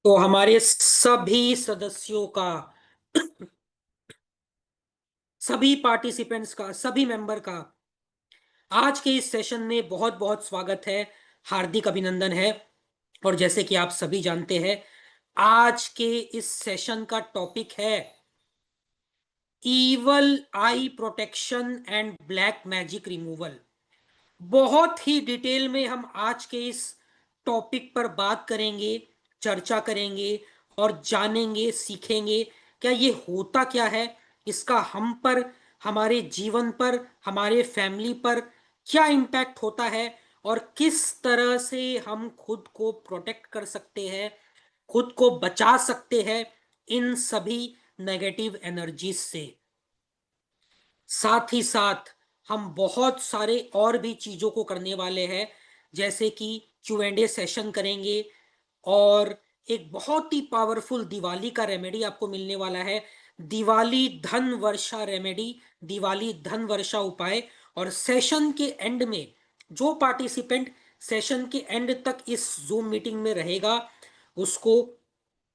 तो हमारे सभी सदस्यों का, सभी पार्टिसिपेंट्स का, सभी मेंबर का आज के इस सेशन में बहुत बहुत स्वागत है, हार्दिक अभिनंदन है। और जैसे कि आप सभी जानते हैं, आज के इस सेशन का टॉपिक है evil I protection and black magic removal. बहुत ही डिटेल में हम आज के इस टॉपिक पर बात करेंगे, चर्चा करेंगे और जानेंगे, सीखेंगे क्या ये होता क्या है, इसका हम पर, हमारे जीवन पर, हमारे फैमिली पर क्या इम्पैक्ट होता है और किस तरह से हम खुद को प्रोटेक्ट कर सकते हैं, खुद को बचा सकते हैं इन सभी नेगेटिव एनर्जीज से। साथ ही साथ हम बहुत सारे और भी चीजों को करने वाले हैं, जैसे कि Q&A सेशन करेंगे और एक बहुत ही पावरफुल दिवाली का रेमेडी आपको मिलने वाला है। दिवाली धन वर्षा रेमेडी, दिवाली धन वर्षा उपाय। और सेशन के एंड में जो पार्टिसिपेंट सेशन के एंड तक इस जूम मीटिंग में रहेगा, उसको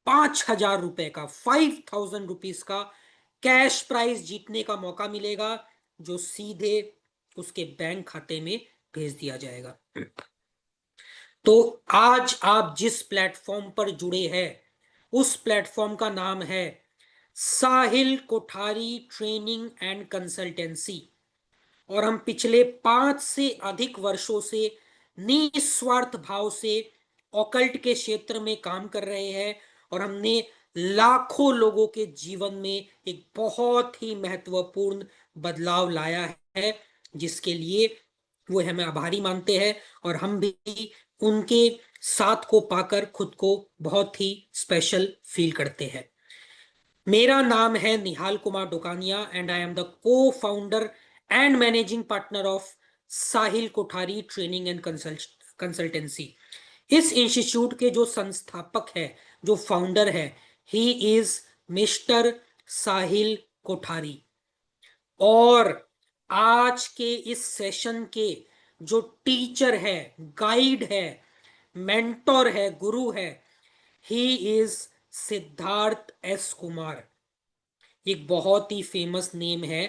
5,000 रुपए का, 5,000 रुपीज का कैश प्राइज जीतने का मौका मिलेगा, जो सीधे उसके बैंक खाते में भेज दिया जाएगा। तो आज आप जिस प्लेटफॉर्म पर जुड़े हैं, उस प्लेटफॉर्म का नाम है साहिल कोठारी ट्रेनिंग एंड कंसल्टेंसी। और हम पिछले 5 से अधिक वर्षों से निस्वार्थ भाव से ऑकल्ट के क्षेत्र में काम कर रहे हैं और हमने लाखों लोगों के जीवन में एक बहुत ही महत्वपूर्ण बदलाव लाया है, जिसके लिए वो हमें आभारी मानते हैं। और हम भी उनके साथ को पाकर खुद को बहुत ही स्पेशल फील करते हैं। मेरा नाम है Nihal Kumar Dokania and I am the co founder and managing partner of Sahil Kothari training and consultancy. इस इंस्टीट्यूट के जो संस्थापक है, जो फाउंडर है, ही इज मिस्टर साहिल कोठारी। और आज के इस सेशन के जो टीचर है, गाइड है, मेंटोर है, गुरु है, ही इज सिद्धार्थ एस कुमार। एक बहुत ही फेमस नेम है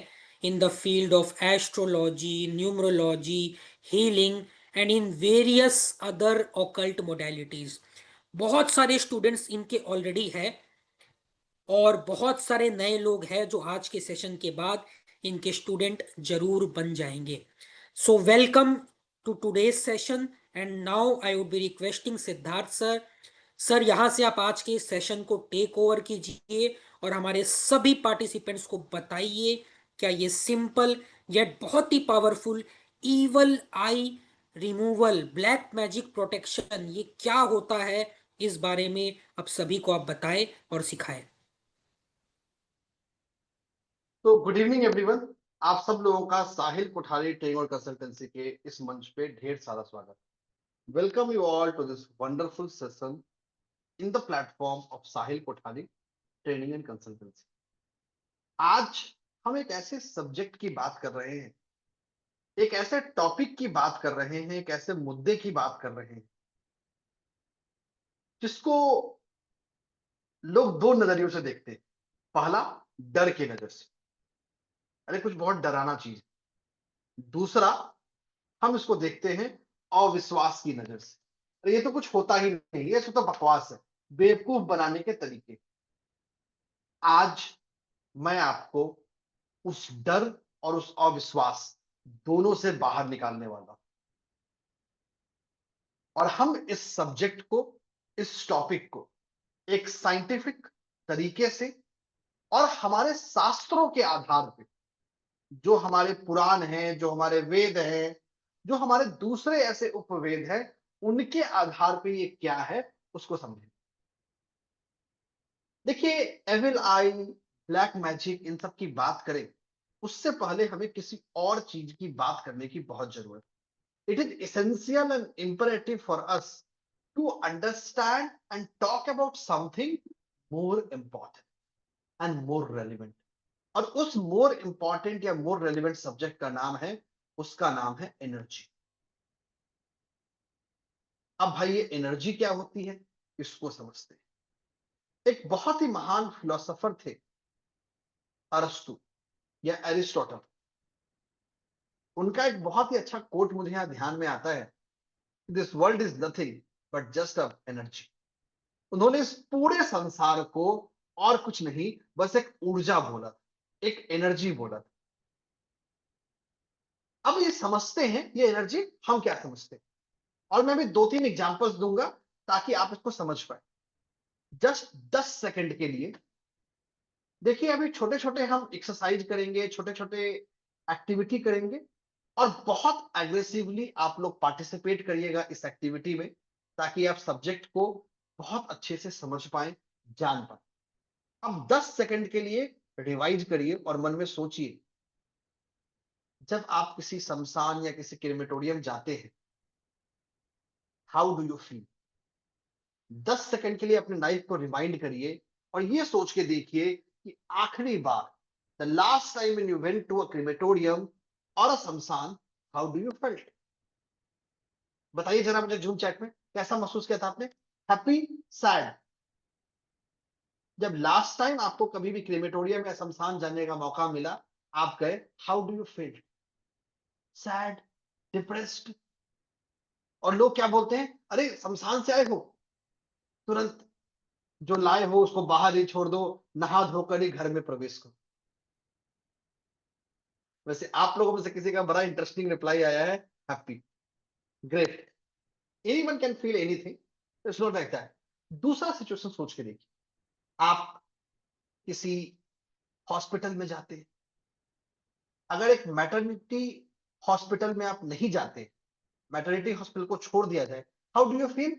in the field of astrology, numerology, healing and in various other occult modalities. बहुत सारे स्टूडेंट्स इनके ऑलरेडी है और बहुत सारे नए लोग हैं जो आज के सेशन के बाद इनके स्टूडेंट जरूर बन जाएंगे। So welcome to today's session and now I would be requesting Siddharth sir. Sir, यहाँ से आप आज के सेशन को टेक ओवर कीजिए और हमारे सभी पार्टिसिपेंट्स को बताइए क्या ये सिंपल यट बहुत ही powerful evil eye removal, black magic protection, ये क्या होता है, इस बारे में आप सभी को आप बताएं और सिखाएं। तो गुड इवनिंग एवरीवन। आप सब लोगों का साहिल कोठारी ट्रेनिंग और कंसल्टेंसी के इस मंच पे ढेर सारा स्वागत। Welcome you all to this wonderful session in the platform of Sahil Kothari training and consultancy. आज हम एक ऐसे सब्जेक्ट की बात कर रहे हैं, एक ऐसे टॉपिक की बात कर रहे हैं, एक ऐसे मुद्दे की बात कर रहे हैं जिसको लोग दो नजरियों से देखते हैं। पहला, डर की नजर से, अरे कुछ बहुत डराना चीज। दूसरा, हम इसको देखते हैं अविश्वास की नजर से, अरे ये तो कुछ होता ही नहीं, ये तो बकवास है, बेवकूफ बनाने के तरीके। आज मैं आपको उस डर और उस अविश्वास दोनों से बाहर निकालने वाला हूं और हम इस सब्जेक्ट को, इस टॉपिक को एक साइंटिफिक तरीके से और हमारे शास्त्रों के आधार पे, जो हमारे पुराण हैं, जो हमारे वेद हैं, जो हमारे दूसरे ऐसे उपवेद हैं, उनके आधार पे ये क्या है उसको समझें। देखिए, एविल आई, ब्लैक मैजिक, इन सब की बात करें उससे पहले हमें किसी और चीज की बात करने की बहुत जरूरत है। It is essential and imperative for us to understand and talk about something more important and more relevant. और उस मोर इंपॉर्टेंट या मोर रेलिवेंट सब्जेक्ट का नाम है, उसका नाम है एनर्जी। अब भाई, ये एनर्जी क्या होती है, इसको समझते हैं। एक बहुत ही महान फिलोसोफर थे अरस्तु या एरिस्टोटल। उनका एक बहुत ही अच्छा कोट मुझे यहाँ ध्यान में आता है, this world is nothing but just a energy. उन्होंने इस पूरे संसार को और कुछ नहीं, बस एक ऊर्जा बोला था, एक एनर्जी बोला था। अब ये समझते हैं ये एनर्जी, हम क्या समझते हैं, और मैं भी 2-3 एग्जांपल्स दूंगा ताकि आप इसको समझ पाए। जस्ट 10 सेकंड के लिए देखिए, अभी छोटे छोटे हम एक्सरसाइज करेंगे, छोटे छोटे एक्टिविटी करेंगे, और बहुत एग्रेसिवली आप लोग पार्टिसिपेट करिएगा इस एक्टिविटी में, ताकि आप सब्जेक्ट को बहुत अच्छे से समझ पाए, जान पाए। अब 10 सेकंड के लिए रिवाइज करिए और मन में सोचिए, जब आप किसी शमशान या किसी क्रेमेटोरियम जाते हैं, how do you feel? 10 second के लिए अपने लाइफ को रिमाइंड करिए और ये सोच के देखिए कि आखिरी बार, the last time when you went to a crematorium और अ शमशान, हाउ डू यू फेल्ट? बताइए जरा मुझे जूम चैट में, कैसा महसूस किया था आपने? Happy, sad? जब लास्ट टाइम आपको कभी भी क्रेमेटोरियम या शमशान जाने का मौका मिला, आप गए, how do you feel? Sad, depressed? और लोग क्या बोलते हैं, अरे शमशान से आए हो, तुरंत जो लाए हो उसको बाहर ही छोड़ दो, नहा धोकर ही घर में प्रवेश करो। वैसे आप लोगों में से किसी का बड़ा इंटरेस्टिंग रिप्लाई आया है, happy, great. Anyone can feel anything, it's not like that. दूसरा सिचुएशन सोच के देखिए, आप किसी हॉस्पिटल में जाते हैं, अगर एक मैटरनिटी हॉस्पिटल में आप नहीं जाते, मैटरनिटी हॉस्पिटल को छोड़ दिया जाए, how do you feel?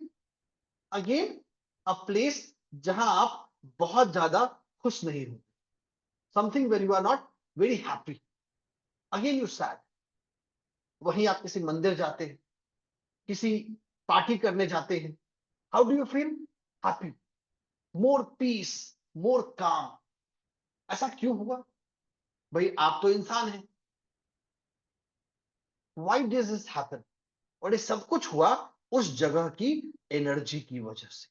Again a place जहां आप बहुत ज्यादा खुश नहीं हो, something where you are not very happy, again you sad. वहीं आप किसी मंदिर जाते हैं, किसी पार्टी करने जाते हैं, how do you feel? Happy, more peace, more calm. ऐसा क्यों हुआ? भाई आप तो इंसान हैं, व्हाई डज दिस हैपन? और ये सब कुछ हुआ उस जगह की एनर्जी की वजह से।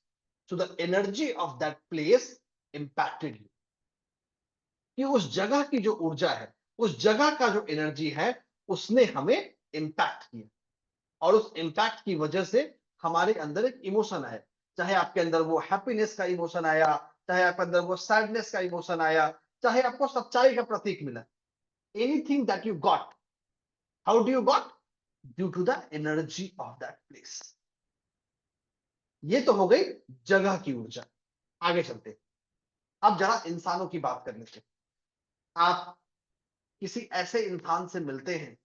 So the energy of that place impacted you, कि उस जगह की जो ऊर्जा है, उस जगह का जो एनर्जी है, उसने हमें इंपैक्ट किया, और उस इंपैक्ट की वजह से हमारे अंदर एक इमोशन आया। चाहे आपके अंदर वो हैप्पीनेस का इमोशन आया, चाहे आपके अंदर वो सैडनेस का इमोशन आया, चाहे आपको सच्चाई का प्रतीक मिला, anything that you got, how do you got? Due to the energy of that place. ये तो हो गई जगह की ऊर्जा। आगे चलते, अब जरा इंसानों की बात कर लेते हैं। आप किसी ऐसे इंसान से मिलते हैं,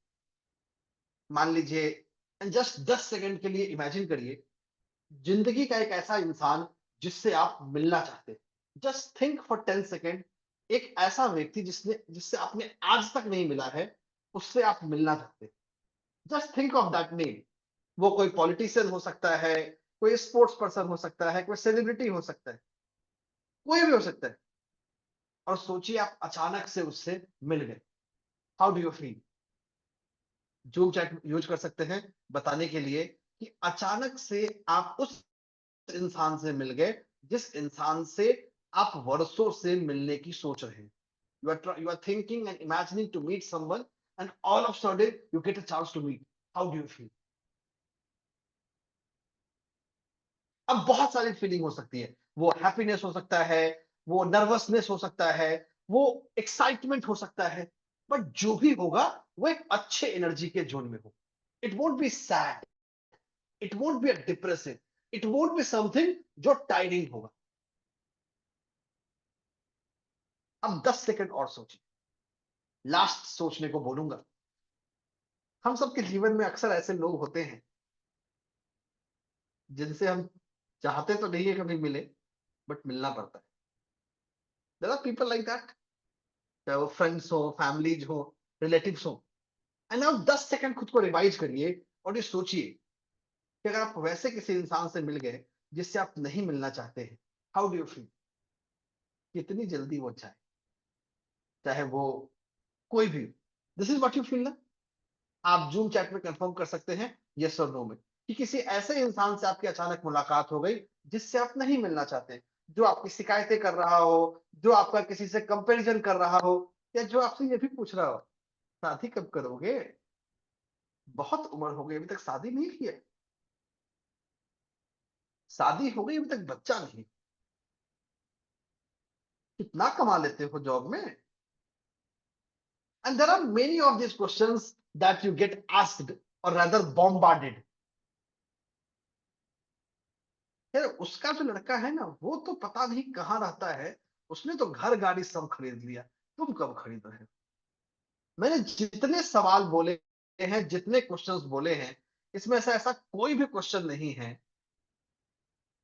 मान लीजिए, जस्ट 10 सेकंड के लिए इमेजिन करिए, जिंदगी का एक ऐसा इंसान जिससे आप मिलना चाहते हैं। जस्ट थिंक फॉर 10 सेकेंड, एक ऐसा व्यक्ति जिससे आपने आज तक नहीं मिला है, उससे आप मिलना चाहते हैं। Just think of that name. वो कोई पॉलिटिशियन हो सकता है, कोई स्पोर्ट्स पर्सन हो सकता है, कोई सेलिब्रिटी हो सकता है, कोई भी हो सकता है। और सोचिए आप अचानक से उससे मिल गए, how do you feel? Zoom chat use कर सकते हैं बताने के लिए कि अचानक से आप उस इंसान से मिल गए जिस इंसान से आप वर्षों से मिलने की सोच रहे हैं। You are thinking and imagining to meet someone, and all of a sudden you get a chance to meet. How do you feel? अब बहुत सारी फीलिंग हो सकती है, वो हैप्पीनेस हो सकता है, वो नर्वसनेस हो सकता है, वो एक्साइटमेंट हो सकता है, बट जो भी होगा वो एक अच्छे एनर्जी के जोन में हो। It won't be sad, it won't be a depressive, it won't be something जो टायरिंग होगा। अब 10 सेकंड और सोचिए, लास्ट सोचने को बोलूंगा। हम सबके जीवन में अक्सर ऐसे लोग होते हैं जिनसे हम चाहते तो नहीं है कभी मिले, बट मिलना पड़ता है। There are people like that, चाहे वो फ्रेंड्स हो, फैमिलीज हो, रिलेटिव्स हो। एंड अब 10 सेकंड खुद को रिवाइज करिए और ये सोचिए कि अगर आप वैसे किसी इंसान से मिल गए जिससे आप नहीं मिलना चाहते हैं, हाउ डू यू फील? कितनी जल्दी वो जाए, चाहे वो कोई भी। This is what you feel ना। आप जूम चैट में कंफर्म कर सकते हैं यस और नो में, कि किसी ऐसे इंसान से आपकी अचानक मुलाकात हो गई जिससे आप नहीं मिलना चाहते, जो आपकी शिकायतें कर रहा हो, जो आपका किसी से कंपैरिजन कर रहा हो, या जो आपसे ये भी पूछ रहा हो शादी कब करोगे, बहुत उम्र हो गई अभी तक शादी नहीं की है, शादी हो गई अभी तक बच्चा नहीं, कितना कमा लेते हो जॉब में। And there are many of these questions that you get asked or rather bombarded। यार उसका जो लड़का है ना वो तो पता नहीं कहाँ रहता है, उसने तो घर गाड़ी सब खरीद लिया, तुम कब खरीद रहे हो। मैंने जितने सवाल बोले हैं, जितने क्वेश्चंस बोले हैं, इसमें ऐसा ऐसा कोई भी क्वेश्चन नहीं है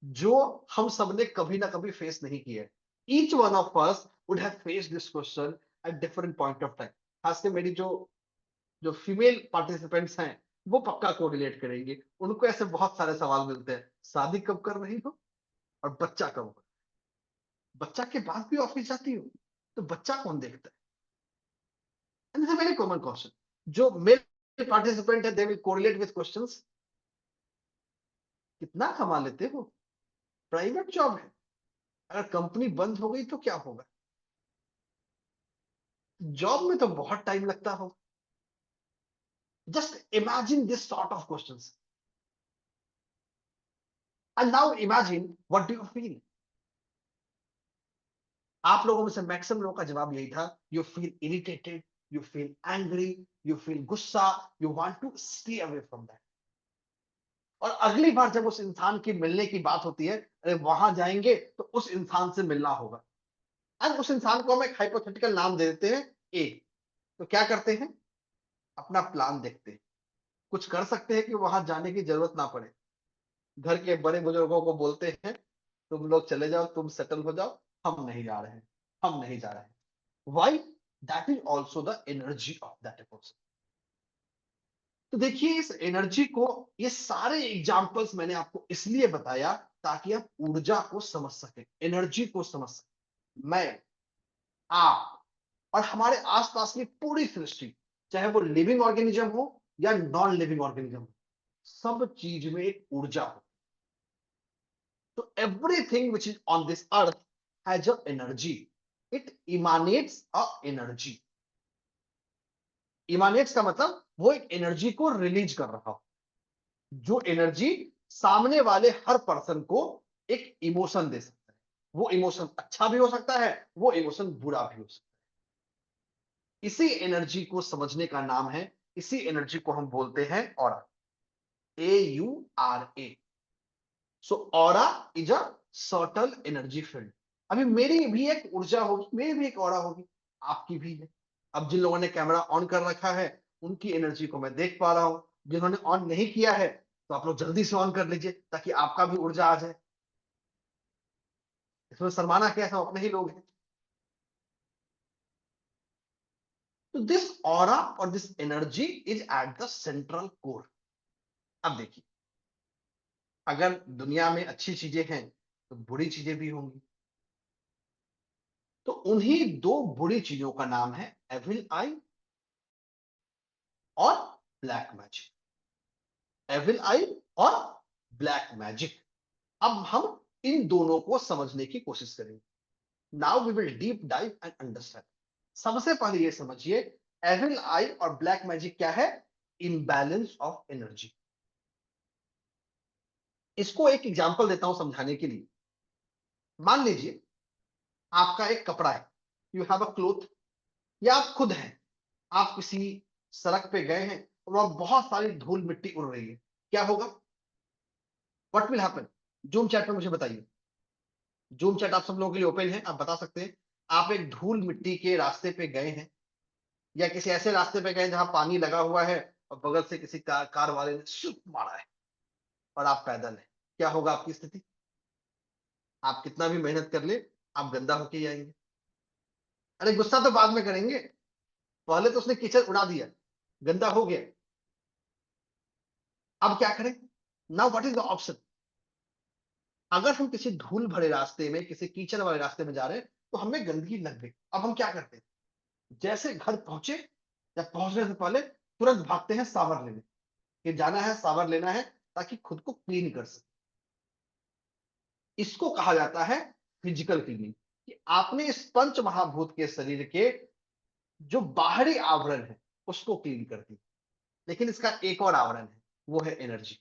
जो हम सबने कभी ना कभी फेस नहीं किया है। Each one of us would have faced this question at different point of time. खासकर मेरी जो जो फीमेल पार्टिसिपेंट्स हैं वो पक्का कोरिलेट करेंगे, उनको ऐसे बहुत सारे सवाल मिलते हैं, शादी कब कर रही हो और बच्चा कब होगा, बच्चा के बाद भी ऑफिस जाती हो तो बच्चा कौन देखता है। And it's a very common question, जो मेल पार्टिसिपेंट है they will correlate with questions, कितना कमा लेते हो, प्राइवेट जॉब है, अगर कंपनी बंद हो गई तो क्या होगा, जॉब में तो बहुत टाइम लगता हो। Just imagine this sort of questions and now imagine what do you feel. आप लोगों में से मैक्सिमम लोगों का जवाब यही था, you feel irritated, you feel angry, you feel गुस्सा, you want to stay away from that. और अगली बार जब उस इंसान की मिलने की बात होती है, अरे वहां जाएंगे तो उस इंसान से मिलना होगा, एंड उस इंसान को हम एक हाइपोथेटिकल नाम दे देते हैं ए। तो क्या करते हैं, अपना प्लान देखते हैं, कुछ कर सकते हैं कि वहां जाने की जरूरत ना पड़े, घर के बड़े बुजुर्गों को बोलते हैं तुम लोग चले जाओ, तुम सेटल हो जाओ, हम नहीं जा रहे हैं, हम नहीं जा रहे हैं। Why, that is also the energy of that person. तो देखिए इस एनर्जी को, ये सारे एग्जाम्पल्स मैंने आपको इसलिए बताया ताकि आप ऊर्जा को समझ सके, एनर्जी को समझ सके। मैं, आप और हमारे आसपास की पूरी सृष्टि, चाहे वो लिविंग ऑर्गेनिज्म हो या नॉन लिविंग ऑर्गेनिज्म हो, सब चीज में एक ऊर्जा हो। तो everything which is on this earth has a energy, it emanates a energy. Emanates का मतलब वो एक एनर्जी को रिलीज कर रहा हो, जो एनर्जी सामने वाले हर पर्सन को एक इमोशन दे सकता है। वो इमोशन अच्छा भी हो सकता है, वो इमोशन बुरा भी हो सकता है। इसी एनर्जी को समझने का नाम है, इसी एनर्जी को हम बोलते हैं aura, AURA। So aura is a सर्टल energy field. अभी मेरी भी एक ऊर्जा होगी, मेरी भी एक ऑरा होगी, आपकी भी है। अब जिन लोगों ने कैमरा ऑन कर रखा है उनकी एनर्जी को मैं देख पा रहा हूं, जिन्होंने ऑन नहीं किया है तो आप लोग जल्दी से ऑन कर लीजिए ताकि आपका भी ऊर्जा आ जाए। इसमें शर्माना क्या है, हम अपने ही लोग हैं। तो दिस ऑरा और this energy is at the central core. अब देखिए, अगर दुनिया में अच्छी चीजें हैं तो बुरी चीजें भी होंगी। तो उन्हीं दो बुरी चीजों का नाम है एविल आई और ब्लैक मैजिक। एविल आई और ब्लैक मैजिक। अब हम इन दोनों को समझने की कोशिश करेंगे। Now we will deep dive and understand. सबसे पहले ये समझिए, एविल आई और ब्लैक मैजिक क्या है, इम्बैलेंस ऑफ एनर्जी। इसको एक एग्जांपल देता हूं समझाने के लिए। मान लीजिए आपका एक कपड़ा है, यू हैव अ क्लोथ, या आप खुद हैं, आप किसी सड़क पे गए हैं और वहां बहुत सारी धूल मिट्टी उड़ रही है, क्या होगा, what will happen. Zoom chat में मुझे बताइए, जूम चैट आप सब लोगों के लिए ओपन है, आप बता सकते हैं। आप एक धूल मिट्टी के रास्ते पे गए हैं, या किसी ऐसे रास्ते पे गए जहां पानी लगा हुआ है और बगल से किसी कार वाले ने शुक मारा है और आप पैदल हैं, क्या होगा आपकी स्थिति। आप कितना भी मेहनत कर ले, आप गंदा होके ही आएंगे। अरे गुस्सा तो बाद में करेंगे, पहले तो उसने कीचड़ उड़ा दिया, गंदा हो गया, अब क्या करें। Now what is the option. अगर हम किसी धूल भरे रास्ते में, किसी कीचड़ वाले रास्ते में जा रहे हैं तो हमें गंदगी लग गई, अब हम क्या करते हैं, जैसे घर पहुंचे या पहुंचने से पहले तुरंत भागते हैं सावर लेने, कि जाना है सावर लेना है ताकि खुद को क्लीन कर सके। इसको कहा जाता है फिजिकल क्लीनिंग, कि आपने इस पंच महाभूत के शरीर के जो बाहरी आवरण है उसको क्लीन कर दी। लेकिन इसका एक और आवरण है, वो है एनर्जी।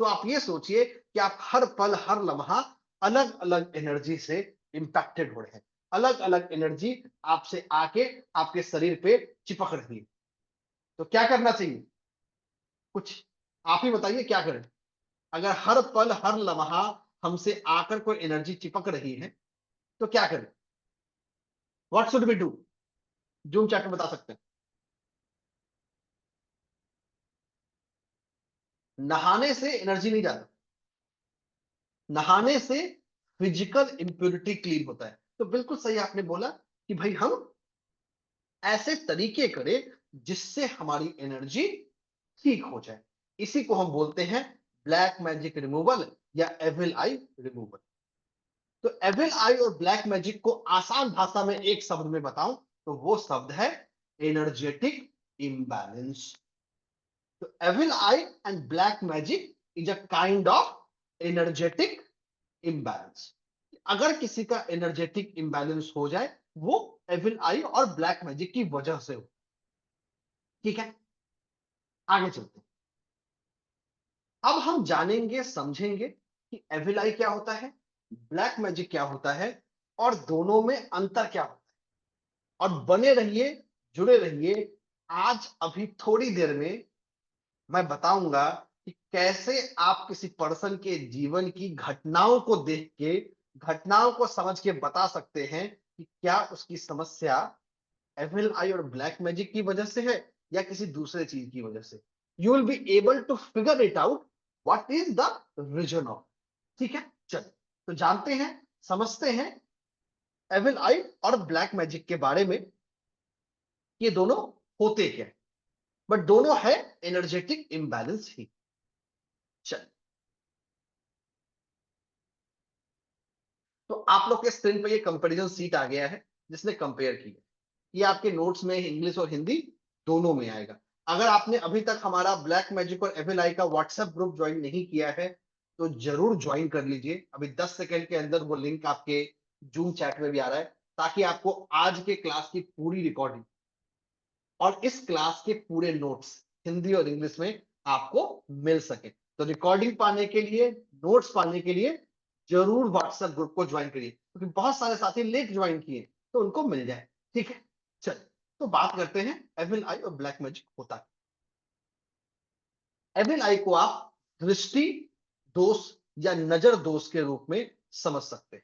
तो आप ये सोचिए कि आप हर पल हर लम्हा अलग अलग एनर्जी से इंपैक्टेड हो रहे हैं, अलग अलग एनर्जी आपसे आके आपके शरीर पे चिपक रही है। तो क्या करना चाहिए, कुछ आप ही बताइए क्या करें। अगर हर पल हर लम्हा हमसे आकर कोई एनर्जी चिपक रही है तो क्या करें, what should we do, Zoom chat में बता सकते हैं। नहाने से एनर्जी नहीं जाता, नहाने से फिजिकल इंप्योरिटी क्लीन होता है। तो बिल्कुल सही आपने बोला कि भाई हम ऐसे तरीके करें जिससे हमारी एनर्जी ठीक हो जाए। इसी को हम बोलते हैं ब्लैक मैजिक रिमूवल या एविल आई रिमूवल। तो एविल आई और ब्लैक मैजिक को आसान भाषा में एक शब्द में बताऊं तो वो शब्द है एनर्जेटिक इम्बैलेंस। तो evil eye and black magic is a kind of energetic imbalance. अगर किसी का एनर्जेटिक इम्बैलेंस हो जाए वो एविल आई और ब्लैक मैजिक की वजह से हो। ठीक है, आगे चलते हैं। अब हम जानेंगे समझेंगे कि एविल आई क्या होता है, ब्लैक मैजिक क्या होता है, और दोनों में अंतर क्या होता है। और बने रहिए, जुड़े रहिए। आज अभी थोड़ी देर में मैं बताऊंगा कि कैसे आप किसी पर्सन के जीवन की घटनाओं को देख के, घटनाओं को समझ के बता सकते हैं कि क्या उसकी समस्या एविल आई और ब्लैक मैजिक की वजह से है या किसी दूसरे चीज की वजह से। You will be able to figure it out what is the reason of. ठीक है, चलो तो जानते हैं, समझते हैं एविल आई और ब्लैक मैजिक के बारे में। ये दोनों होते क्या, बट दोनों है एनर्जेटिक इम्बैलेंस ही। चल, तो आप लोग के स्क्रीन पे ये कंपैरिजन सीट आ गया है जिसने कंपेयर किया। ये आपके नोट्स में इंग्लिश और हिंदी दोनों में आएगा। अगर आपने अभी तक हमारा ब्लैक मैजिक और एविल आई का व्हाट्सएप ग्रुप ज्वाइन नहीं किया है तो जरूर ज्वाइन कर लीजिए। अभी 10 सेकंड के अंदर वो लिंक आपके जूम चैट में भी आ रहा है, ताकि आपको आज के क्लास की पूरी रिकॉर्डिंग और इस क्लास के पूरे नोट्स हिंदी और इंग्लिश में आपको मिल सके। तो रिकॉर्डिंग पाने के लिए, नोट्स पाने के लिए जरूर व्हाट्सएप ग्रुप को ज्वाइन करिए, क्योंकि बहुत सारे साथी लेट ज्वाइन किए तो उनको मिल जाए। ठीक है, चल तो बात करते हैं एविल आई और ब्लैक मैजिक होता है। एविल आई को आप दृष्टि दोष या नजर दोष के रूप में समझ सकते हैं।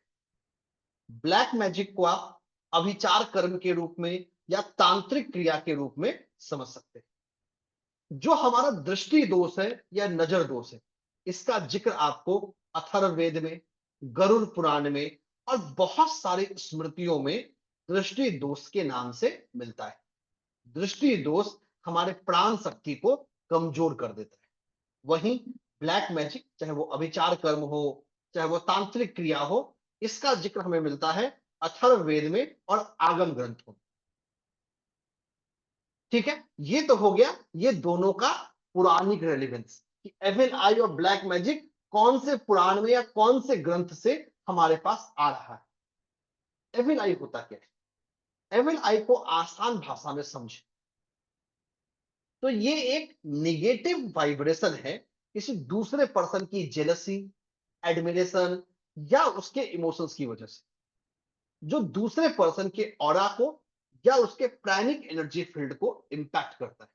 ब्लैक मैजिक को आप अभिचार कर्म के रूप में या तांत्रिक क्रिया के रूप में समझ सकते हैं। जो हमारा दृष्टि दोष है या नजर दोष है, इसका जिक्र आपको अथर्ववेद में, गरुड़ पुराण में और बहुत सारी स्मृतियों में दृष्टि दोष के नाम से मिलता है। दृष्टि दोष हमारे प्राण शक्ति को कमजोर कर देता है। वहीं ब्लैक मैजिक, चाहे वो अभिचार कर्म हो, चाहे वो तांत्रिक क्रिया हो, इसका जिक्र हमें मिलता है अथर्ववेद में और आगम ग्रंथों में। ठीक है, ये तो हो गया ये दोनों का पुराणिक रेलिवेंस, कि एविल आई और ब्लैक मैजिक कौन से पुराण में या कौन से ग्रंथ से हमारे पास आ रहा है। एविल आई होता क्या है, एविल आई को आसान भाषा में समझे तो ये एक निगेटिव वाइब्रेशन है किसी दूसरे पर्सन की जेलसी, एडमिरेशन या उसके इमोशंस की वजह से, जो दूसरे पर्सन के ऑरा को या उसके प्राणिक एनर्जी फील्ड को इंपैक्ट करता है।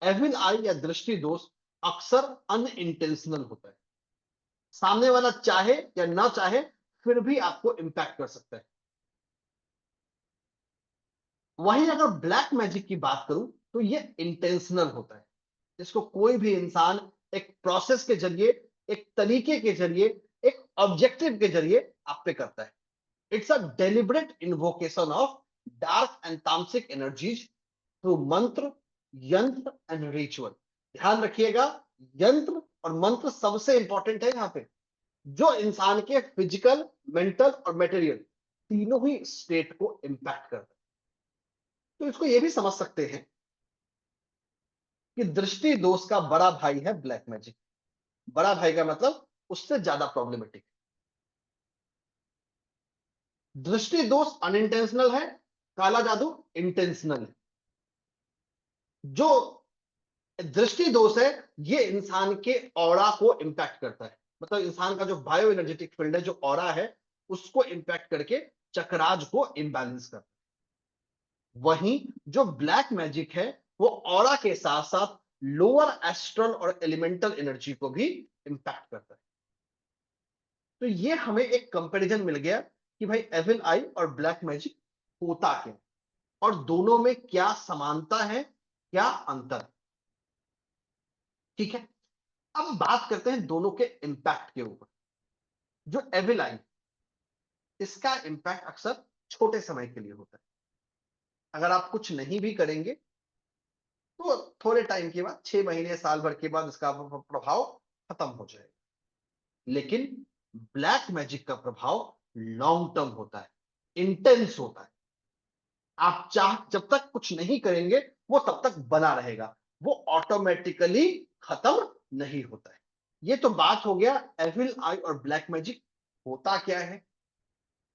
एविल आई या दृष्टि दोष अक्सर अनइंटेंशनल होता है। सामने वाला चाहे या ना चाहे फिर भी आपको इंपैक्ट कर सकता है। वहीं अगर ब्लैक मैजिक की बात करूं तो ये इंटेंशनल होता है। इसको कोई भी इंसान एक प्रोसेस के जरिए, एक तरीके के जरिए, एक ऑब्जेक्टिव के जरिए आप पे करता है। It's a deliberate invocation of dark and तामसिक एनर्जीज थ्रू मंत्र, यंत्र एंड रिचुअल। ध्यान रखिएगा, यंत्र और मंत्र सबसे इंपॉर्टेंट है यहां पे, जो इंसान के फिजिकल, मेंटल और मेटेरियल तीनों ही स्टेट को इंपैक्ट करता है। तो इसको ये भी समझ सकते हैं कि दृष्टि दोष का बड़ा भाई है ब्लैक मैजिक। बड़ा भाई का मतलब उससे ज्यादा प्रॉब्लमेटिक। दृष्टि दोष अनइंटेंशनल है, काला जादू इंटेंशनल है। जो दृष्टि दोष है ये इंसान के ऑरा को इंपैक्ट करता है, मतलब इंसान का जो बायो एनर्जेटिक फील्ड है, जो ऑरा है, उसको इंपैक्ट करके चक्राज को इम्बैलेंस करता है। वहीं जो ब्लैक मैजिक है वो ऑरा के साथ साथ लोअर एस्ट्रल और एलिमेंटल एनर्जी को भी इंपैक्ट करता है। तो ये हमें एक कंपैरिजन मिल गया कि भाई एविल आई और ब्लैक मैजिक होता क्या और दोनों में क्या समानता है, क्या अंतर। ठीक है, अब बात करते हैं दोनों के इंपैक्ट के ऊपर। जो एविल आई, इसका इंपैक्ट अक्सर छोटे समय के लिए होता है। अगर आप कुछ नहीं भी करेंगे तो थोड़े टाइम के बाद, 6 महीने साल भर के बाद इसका प्रभाव खत्म हो जाएगा। लेकिन ब्लैक मैजिक का प्रभाव लॉन्ग टर्म होता है, इंटेंस होता है। आप चाह जब तक कुछ नहीं करेंगे वो तब तक बना रहेगा, वो ऑटोमेटिकली खत्म नहीं होता है। ये तो बात हो गया एविल आई और ब्लैक मैजिक होता क्या है,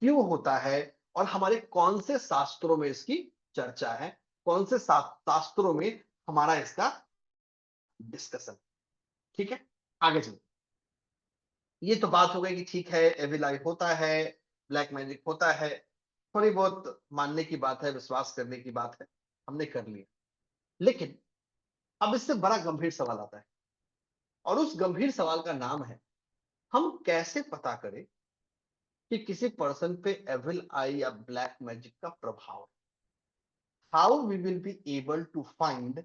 क्यों होता है, और हमारे कौन से शास्त्रों में इसकी चर्चा है, कौन से शास्त्रों में हमारा इसका डिस्कशन। ठीक है, आगे चलिए। ये तो बात हो गई कि ठीक है एविल आई होता है, ब्लैक मैजिक होता है, थोड़ी बहुत मानने की बात है, विश्वास करने की बात है, हमने कर लिया। लेकिन अब इससे बड़ा गंभीर सवाल आता है, और उस गंभीर सवाल का नाम है, हम कैसे पता करें कि किसी पर्सन पे एविल आई या ब्लैक मैजिक का प्रभाव है। How we will be able to find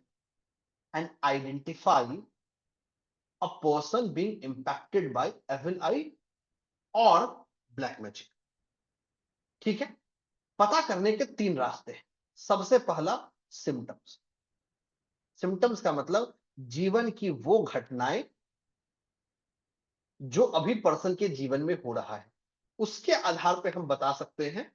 and identify a person being impacted by evil eye और ब्लैक मैजिक। ठीक है, पता करने के 3 रास्ते हैं। सबसे पहला, सिम्टम्स। सिम्टम्स का मतलब जीवन की वो घटनाएं जो अभी पर्सन के जीवन में हो रहा है, उसके आधार पे हम बता सकते हैं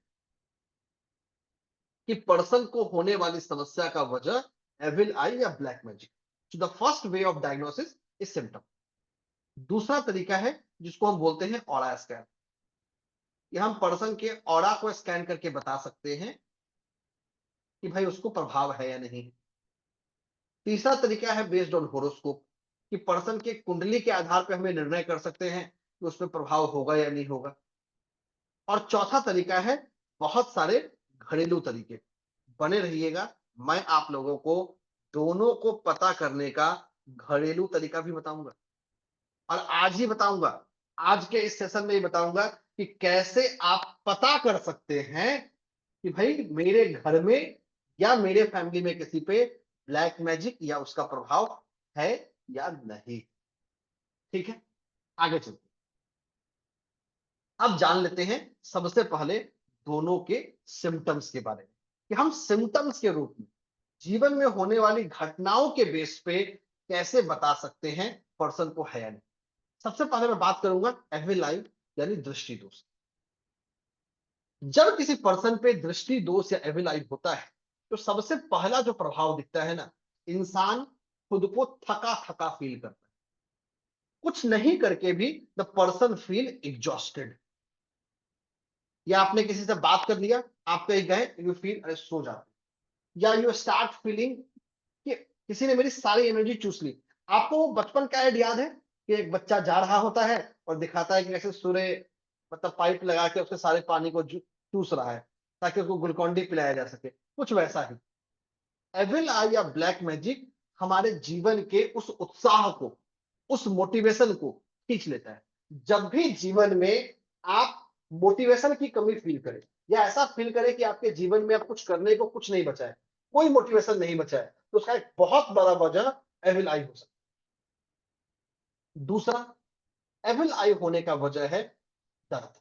कि पर्सन को होने वाली समस्या का वजह एविल आई या black magic. So the first way of diagnosis is symptom. दूसरा तरीका है जिसको हम बोलते हैं ऑरा स्कैन। यह हम पर्सन के ऑरा को स्कैन करके बता सकते हैं कि भाई उसको प्रभाव है या नहीं। तीसरा तरीका है बेस्ड ऑन होरोस्कोप, कि पर्सन के कुंडली के आधार पर हमें निर्णय कर सकते हैं कि उसमें प्रभाव होगा या नहीं होगा। और चौथा तरीका है बहुत सारे घरेलू तरीके। बने रहिएगा, मैं आप लोगों को दोनों को पता करने का घरेलू तरीका भी बताऊंगा, और आज ही बताऊंगा। आज के इस सेशन में ही बताऊंगा कि कैसे आप पता कर सकते हैं कि भाई मेरे घर में या मेरे फैमिली में किसी पे ब्लैक मैजिक या उसका प्रभाव है या नहीं। ठीक है, आगे चलते अब जान लेते हैं सबसे पहले दोनों के सिम्टम्स के बारे में, कि हम सिम्टम्स के रूप में जीवन में होने वाली घटनाओं के बेस पे कैसे बता सकते हैं पर्सन को है या नहीं। सबसे पहले मैं बात करूंगा एविल आई यानी दृष्टि दोष। जब किसी पर्सन पे दृष्टि दोष या एविल आई होता है तो सबसे पहला जो प्रभाव दिखता है ना, इंसान खुद को थका थका फील करता है। कुछ नहीं करके भी द पर्सन फील एग्जॉस्टेड। या आपने किसी से बात कर लिया, आप कहीं गए, यू फील अरे सो जाते, या यू स्टार्ट फीलिंग कि किसी ने मेरी सारी एनर्जी चूस ली। आपको वो बचपन का ऐड याद है कि एक बच्चा जा रहा होता है और दिखाता है कि कैसे सूर्य मतलब पाइप लगा के उसके सारे पानी को चूस रहा है ताकि उसको ग्लूकोन डी पिलाया जा सके, कुछ वैसा ही एविल आई या ब्लैक मैजिक हमारे जीवन के उस उत्साह को, उस मोटिवेशन को खींच लेता है। जब भी जीवन में आप मोटिवेशन की कमी फील करें या ऐसा फील करें कि आपके जीवन में अब कुछ करने को कुछ नहीं बचा है, कोई मोटिवेशन नहीं बचा है, तो उसका एक बहुत बड़ा वजह एविल आई हो सकता है। दूसरा, एविल आई होने का वजह है दर्द।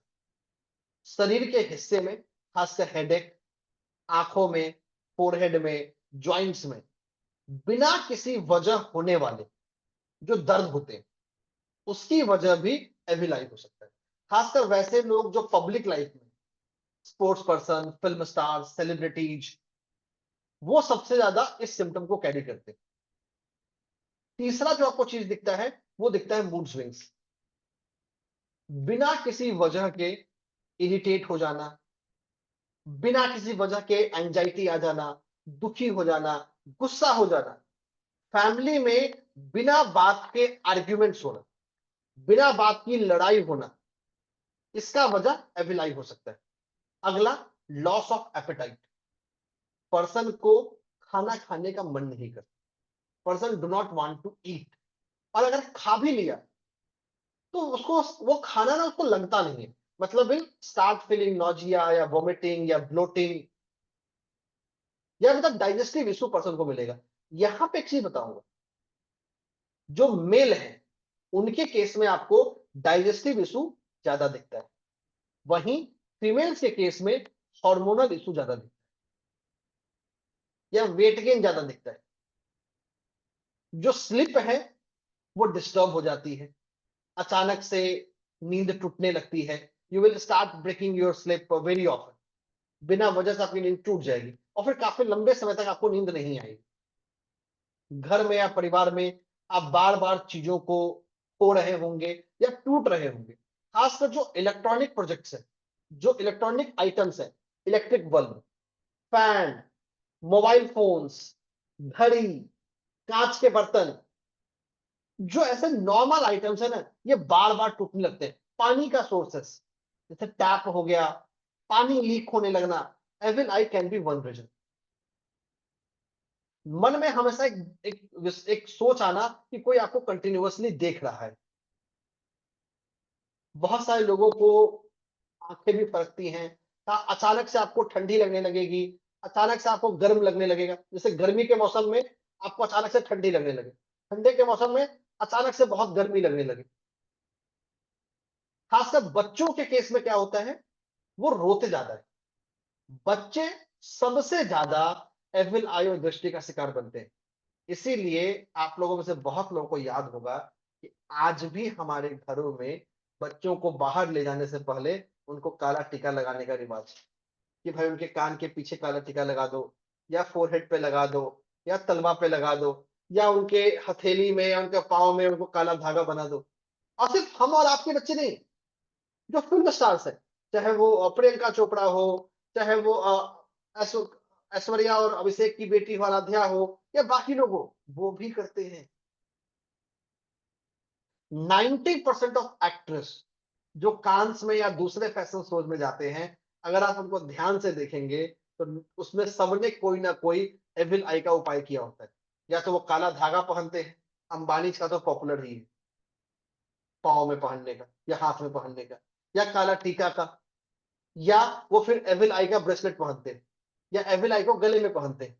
शरीर के हिस्से में, खासकर हेडेक, आंखों में, फोरहेड में, जॉइंट्स में बिना किसी वजह होने वाले जो दर्द होते हैं, उसकी वजह भी एविल आई हो सकता है। खासकर वैसे लोग जो पब्लिक लाइफ में, sports person, film star, celebrities, वो सबसे ज्यादा इस सिम्टम को कैरी करते हैं। तीसरा जो आपको चीज दिखता है वो दिखता है मूड स्विंग्स। बिना किसी वजह के इरिटेट हो जाना, बिना किसी वजह के एंजाइटी आ जाना, दुखी हो जाना, गुस्सा हो जाना, फैमिली में बिना बात के आर्ग्यूमेंट्स होना, बिना बात की लड़ाई होना, इसका वजह एविलाई हो सकता है। अगला, लॉस ऑफ एपेटाइट। पर्सन को खाना खाने का मन नहीं करता, person do not want to eat, और अगर खा भी लिया तो उसको वो खाना ना उसको लगता नहीं है, मतलब विल स्टार्ट फीलिंग नॉजिया या वोमिटिंग या ब्लोटिंग, या मतलब डाइजेस्टिव इशू पर्सन को मिलेगा। यहां पे एक चीज बताऊंगा, जो मेल है उनके केस में आपको डाइजेस्टिव इशू ज्यादा दिखता है, वहीं फीमेल्स के केस में हार्मोनल इशू ज्यादा दिखता है या वेट गेन ज्यादा दिखता है। जो स्लिप है वो डिस्टर्ब हो जाती है, अचानक से नींद टूटने लगती है, you will start breaking your sleep very often, बिना वजह से आपकी नींद टूट जाएगी और फिर काफी लंबे समय तक आपको नींद नहीं आएगी। घर में या परिवार में आप बार बार चीजों को खो रहे होंगे या टूट रहे होंगे, खासकर जो इलेक्ट्रॉनिक प्रोजेक्ट्स है, जो इलेक्ट्रॉनिक आइटम्स है, electric bulb, fan, mobile phones, घड़ी, कांच के बर्तन, जो ऐसे नॉर्मल आइटम्स है ना, ये बार बार टूटने लगते हैं। पानी का सोर्सेस, जैसे टैप हो गया, पानी लीक होने लगना, evil eye can be one reason. मन में हमेशा एक सोच आना कि कोई आपको कंटिन्यूअसली देख रहा है। बहुत सारे लोगों को आंखें भी फरकती हैं, अचानक से आपको ठंडी लगने लगेगी, अचानक से आपको गर्म लगने लगेगा, जैसे गर्मी के मौसम में आपको अचानक से ठंडी लगने लगे, ठंडे के मौसम में अचानक से बहुत गर्मी लगने लगे। खासकर बच्चों के केस में क्या होता है, वो रोते ज्यादा है। बच्चे सबसे ज्यादा एविल आई और दृष्टि का शिकार बनते हैं। इसीलिए आप लोगों में से बहुत लोगों को याद होगा कि आज भी हमारे घरों में बच्चों को बाहर ले जाने से पहले उनको काला टीका लगाने का रिवाज है, कि भाई उनके कान के पीछे काला टीका लगा दो, या फोरहेड पे लगा दो, या तलवा पे लगा दो, या उनके हथेली में या उनके पाँव में उनको काला धागा बना दो। और सिर्फ हम और आपके बच्चे नहीं, जो फिल्म स्टार्स है, चाहे वो प्रियंका चोपड़ा हो, चाहे वो ऐश्वर्या और अभिषेक की बेटी हो आराध्या हो, या बाकी लोग हो, वो भी करते हैं। 90% ऑफ एक्ट्रेस जो कांस में या दूसरे फैशन शोज में जाते हैं, अगर आप उनको ध्यान से देखेंगे तो उसमें सबने कोई ना कोई एविल आई का उपाय किया होता है। या तो वो काला धागा पहनते हैं, अंबानी का तो पॉपुलर ही है, पाँव में पहनने का या हाथ में पहनने का, या काला टीका का, या वो फिर एविल आई का ब्रेसलेट पहनते हैं, या एविल आई को गले में पहनते हैं।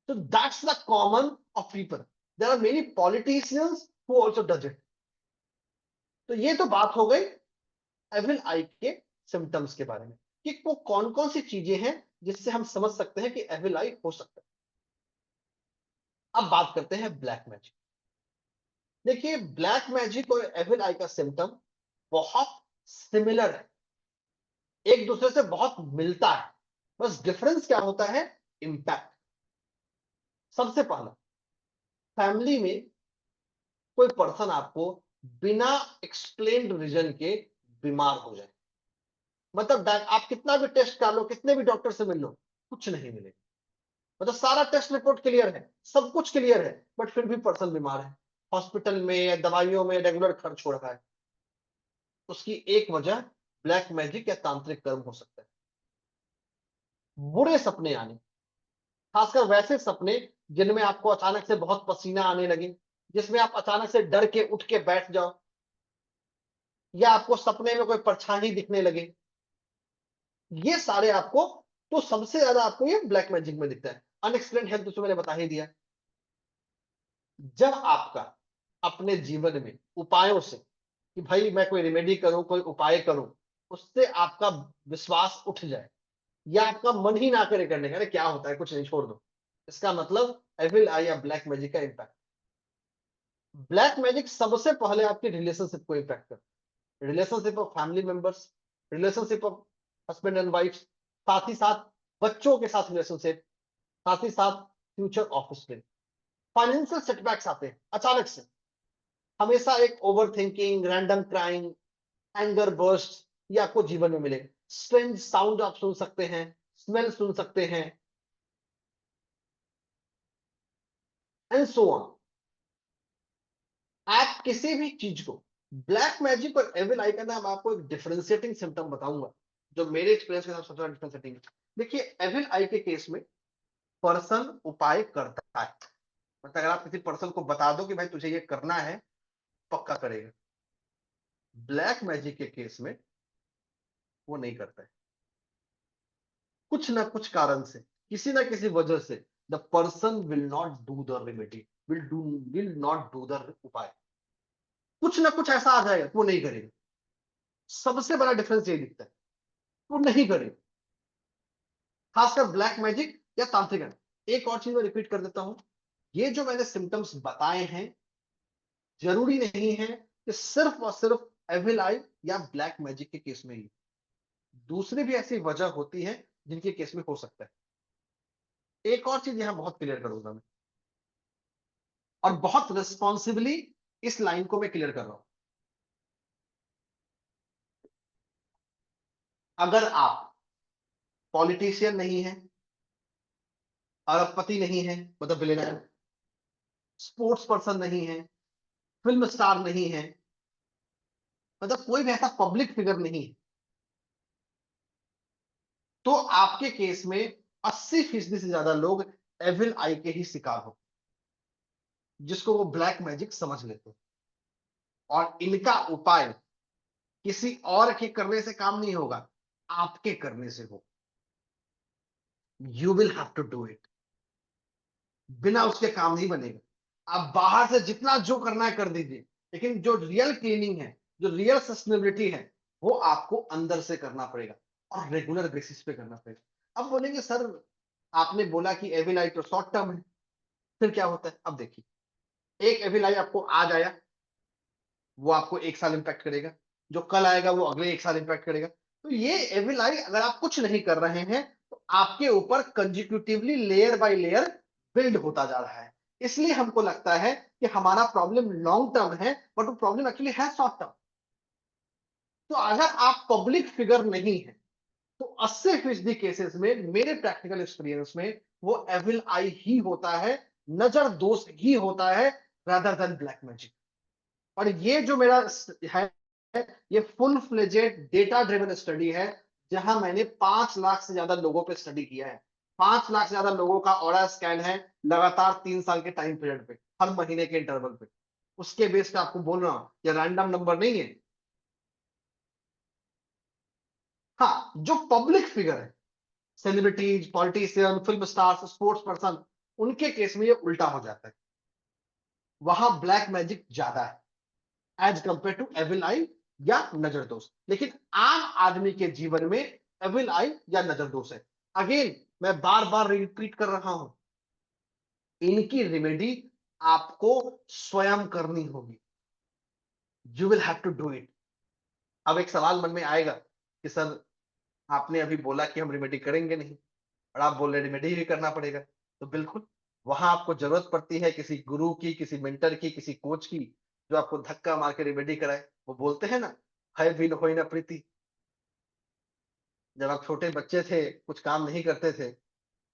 तो that's the common of people. There are many politicians who also does it. तो ये तो बात हो गई एविल आई के सिम्टम्स के बारे में, कि वो कौन कौन सी चीजें हैं जिससे हम समझ सकते हैं कि एविल आई हो सकता है। अब बात करते हैं ब्लैक मैजिक। देखिए, ब्लैक मैजिक और एविल आई का सिम्टम बहुत सिमिलर है, एक दूसरे से बहुत मिलता है, बस डिफरेंस क्या होता है, इंपैक्ट। सबसे पहला, फैमिली में कोई पर्सन आपको बिना एक्सप्लेन्ड रीजन के बीमार हो जाए, मतलब आप कितना भी टेस्ट कर लो, कितने भी डॉक्टर से मिल लो, कुछ नहीं मिलेगा, मतलब सारा टेस्ट रिपोर्ट क्लियर है, सब कुछ क्लियर है, बट फिर भी पर्सन बीमार है, हॉस्पिटल में या दवाइयों में रेगुलर खर्च हो रहा है। उसकी एक वजह ब्लैक मैजिक या तांत्रिक कर्म हो सकता है। बुरे सपने आने, खासकर वैसे सपने जिनमें आपको अचानक से बहुत पसीना आने लगे, जिसमें आप अचानक से डर के उठ के बैठ जाओ, या आपको सपने में कोई परछाई दिखने लगे, ये सारे आपको, तो सबसे ज्यादा आपको ये ब्लैक मैजिक में दिखता है। अनएक्सप्लेन्ड हेल्थ तो मैंने बता ही दिया। जब आपका अपने जीवन में उपायों से, कि भाई मैं कोई रेमेडी करूं, कोई उपाय करूं, उससे आपका विश्वास उठ जाए, या आपका मन ही ना करे करने का, अरे क्या होता है, कुछ नहीं, छोड़ दो, इसका मतलब एविल आई या ब्लैक मैजिक का इंपैक्ट। ब्लैक मैजिक सबसे पहले आपके रिलेशनशिप को इंपैक्ट करता है, relationship of family members, relationship of husband and wife, साथ ही साथ बच्चों के साथ रिलेशनशिप, साथ ही साथ फ्यूचर ऑफस्प्रिंग। फाइनेंशियल सेटबैक्स आते हैं अचानक से, हमेशा एक over thinking, random crime, anger burst, ये आपको जीवन में मिलेगा। स्ट्रेंज साउंड आप सुन सकते हैं, स्मेल सुन सकते हैं, एंड सो ऑन। आप किसी भी चीज को, ब्लैक मैजिक और एविल आई का ना मैं आपको एक डिफरेंशिएटिंग सिम्टम बताऊंगा जो मेरे एक्सपीरियंस के साथ सबसे डिफरेंशिएटिंग है। देखिए, एविल आई के केस में पर्सन उपाय करता है, मतलब अगर आप किसी पर्सन को बता दो कि भाई तुझे ये करना है, पक्का करेगा। ब्लैक मैजिक के केस में वो नहीं करता है, कुछ ना कुछ कारण से, किसी ना किसी वजह से the person will not do the remedy, will not do the उपाय। कुछ ना कुछ ऐसा आ जाएगा वो नहीं करेगा। सबसे बड़ा डिफरेंस ये दिखता है, वो नहीं करेगा, खासकर ब्लैक मैजिक या तांत्रिक। एक और चीज मैं रिपीट कर देता हूं, ये जो मैंने सिम्टम्स बताए हैं, जरूरी नहीं है कि सिर्फ और सिर्फ एविल आई या ब्लैक मैजिक के केस में ही, दूसरी भी ऐसी वजह होती है जिनके केस में हो सकता है। एक और चीज यहां बहुत क्लियर करूंगा मैं, और बहुत रिस्पॉन्सिबली इस लाइन को मैं क्लियर कर रहा हूं। अगर आप पॉलिटिशियन नहीं है, अरबपति नहीं है मतलब बिलियनर, स्पोर्ट्स पर्सन नहीं है, फिल्म स्टार नहीं है, मतलब कोई भी ऐसा पब्लिक फिगर नहीं है, तो आपके केस में 80% से ज्यादा लोग एविल आई के ही शिकार हो, जिसको वो ब्लैक मैजिक समझ लेते हैं। और इनका उपाय किसी और के करने से काम नहीं होगा, आपके करने से हो। You will have to do it, बिना उसके काम नहीं बनेगा। आप बाहर से जितना जो करना है कर दीजिए, लेकिन जो रियल क्लीनिंग है, जो रियल सस्टेनेबिलिटी है, वो आपको अंदर से करना पड़ेगा और रेगुलर बेसिस पे करना पड़ेगा। अब बोलेंगे सर आपने बोला कि एविल आई तो शॉर्ट टर्म है, फिर क्या होता है? अब देखिए, एक एविल आई आपको आज आया, वो आपको 1 साल इंपैक्ट करेगा, जो कल आएगा वो अगले 1 साल इंपैक्ट करेगा। तो ये एविल आई अगर आप कुछ नहीं कर रहे हैं तो आपके ऊपर consecutively layer by layer build होता जा रहा है। इसलिए हमको लगता है कि हमारा प्रॉब्लम लॉन्ग टर्म है, बट वो प्रॉब्लम एक्चुअली है शॉर्ट टर्म। तो अगर आप पब्लिक फिगर नहीं है तो 80% केसेस में मेरे प्रैक्टिकल एक्सपीरियंस में वो एविल आई ही होता है, नजर दोष ही होता है, रादर देन ब्लैक मैजिक। और ये जो मेरा है, ये full fledged data driven study है, जहां मैंने 5 लाख से ज्यादा लोगों पे स्टडी किया है। 5 लाख से ज्यादा लोगों का ऑरा स्कैन है, लगातार 3 साल के टाइम पीरियड पे, हर महीने के इंटरवल पे। उसके बेस पे आपको बोल रहा हूं, ये रैंडम नंबर नहीं है। हाँ, जो पब्लिक फिगर है, celebrities, politician, film stars, sports person, उनके केस में ये उल्टा हो जाता है, वहां ब्लैक मैजिक ज्यादा है एज कंपेयर टू एविल आई या नजर दोष। लेकिन आम आदमी के जीवन में एविल आई या नजर दोष है। अगेन मैं बार बार रिपीट कर रहा हूं, इनकी रेमेडी आपको स्वयं करनी होगी। You will have to do it. अब एक सवाल मन में आएगा कि सर आपने अभी बोला कि हम रेमेडी करेंगे नहीं, और आप बोल रहे रेमेडी भी करना पड़ेगा। तो बिल्कुल, वहां आपको जरूरत पड़ती है किसी गुरु की, किसी मेंटर की, किसी कोच की, जो आपको धक्का मार के रेमेडी कराए। वो बोलते हैं ना, है भी न होई ना प्रीति। जब आप छोटे बच्चे थे कुछ काम नहीं करते थे,